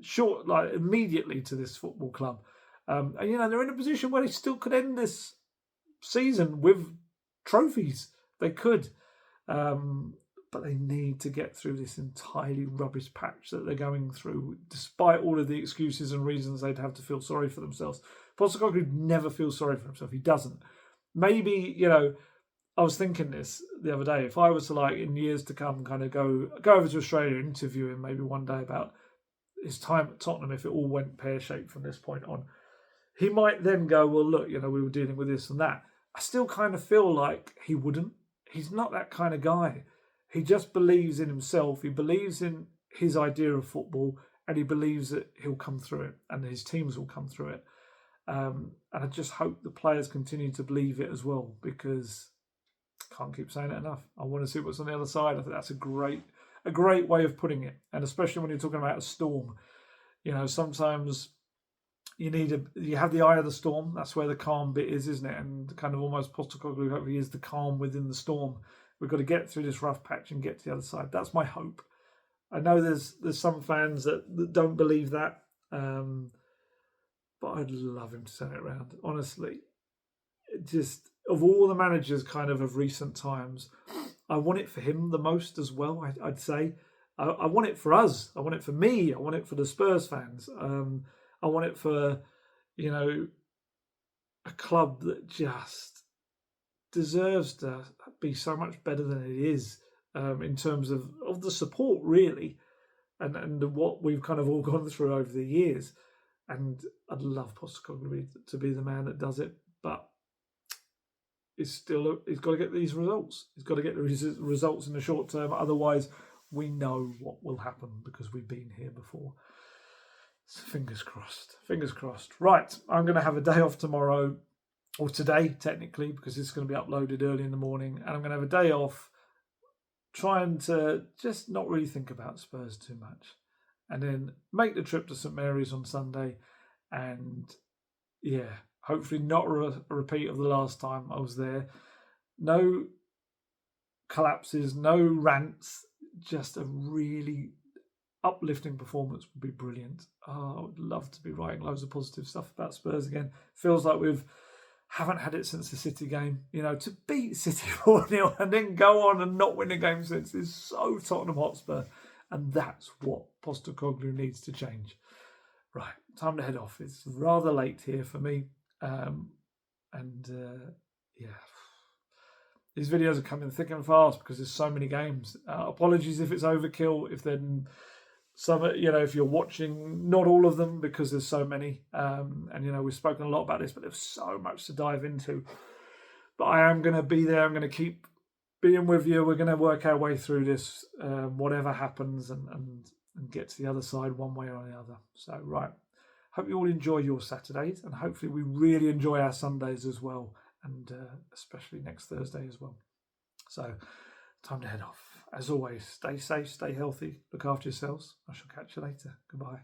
short, immediately to this football club. And they're in a position where they still could end this season with trophies. They could. But they need to get through this entirely rubbish patch that they're going through, despite all of the excuses and reasons they'd have to feel sorry for themselves. Postecoglou never feels sorry for himself. He doesn't. Maybe, I was thinking this the other day. If I was to, in years to come, kind of go over to Australia and interview him maybe one day about his time at Tottenham, if it all went pear-shaped from this point on, he might then go, well, look, we were dealing with this and that. I still kind of feel like he wouldn't. He's not that kind of guy. He just believes in himself. He believes in his idea of football, and he believes that he'll come through it and his teams will come through it. And I just hope the players continue to believe it as well, because I can't keep saying it enough. I want to see what's on the other side. I think that's a great way of putting it. And especially when you're talking about a storm, sometimes you have the eye of the storm. That's where the calm bit is, isn't it? And kind of almost Postecoglou hopefully is the calm within the storm. We've got to get through this rough patch and get to the other side. That's my hope. I know there's some fans that don't believe that, but I'd love him to turn it around. Honestly, just of all the managers kind of recent times, I want it for him the most as well. I'd say I want it for us. I want it for me. I want it for the Spurs fans. I want it for a club that just deserves to be so much better than it is in terms of the support, really, and what we've kind of all gone through over the years. And I'd love Postecoglou to be the man that does it, but he's got to get these results. He's got to get the results in the short term. Otherwise, we know what will happen because we've been here before. So fingers crossed. Fingers crossed. Right, I'm going to have a day off tomorrow, or today, technically, because it's going to be uploaded early in the morning. And I'm going to have a day off trying to just not really think about Spurs too much. And then make the trip to St Mary's on Sunday. And, yeah, hopefully not a repeat of the last time I was there. No collapses, no rants, just a really uplifting performance would be brilliant. I would love to be writing loads of positive stuff about Spurs again. Feels like haven't had it since the City game. To beat City 4-0 and then go on and not win a game since is so Tottenham Hotspur. And that's what Postecoglou needs to change. Right, time to head off. It's rather late here for me. Yeah. These videos are coming thick and fast because there's so many games. Apologies if it's overkill, if then some, if you're watching, not all of them because there's so many. And we've spoken a lot about this, but there's so much to dive into. But I am going to be there. I'm going to keep being with you. We're going to work our way through this, whatever happens, and get to the other side one way or the other. So, right. Hope you all enjoy your Saturdays, and hopefully we really enjoy our Sundays as well, and especially next Thursday as well. So, time to head off. As always, stay safe, stay healthy, look after yourselves. I shall catch you later. Goodbye.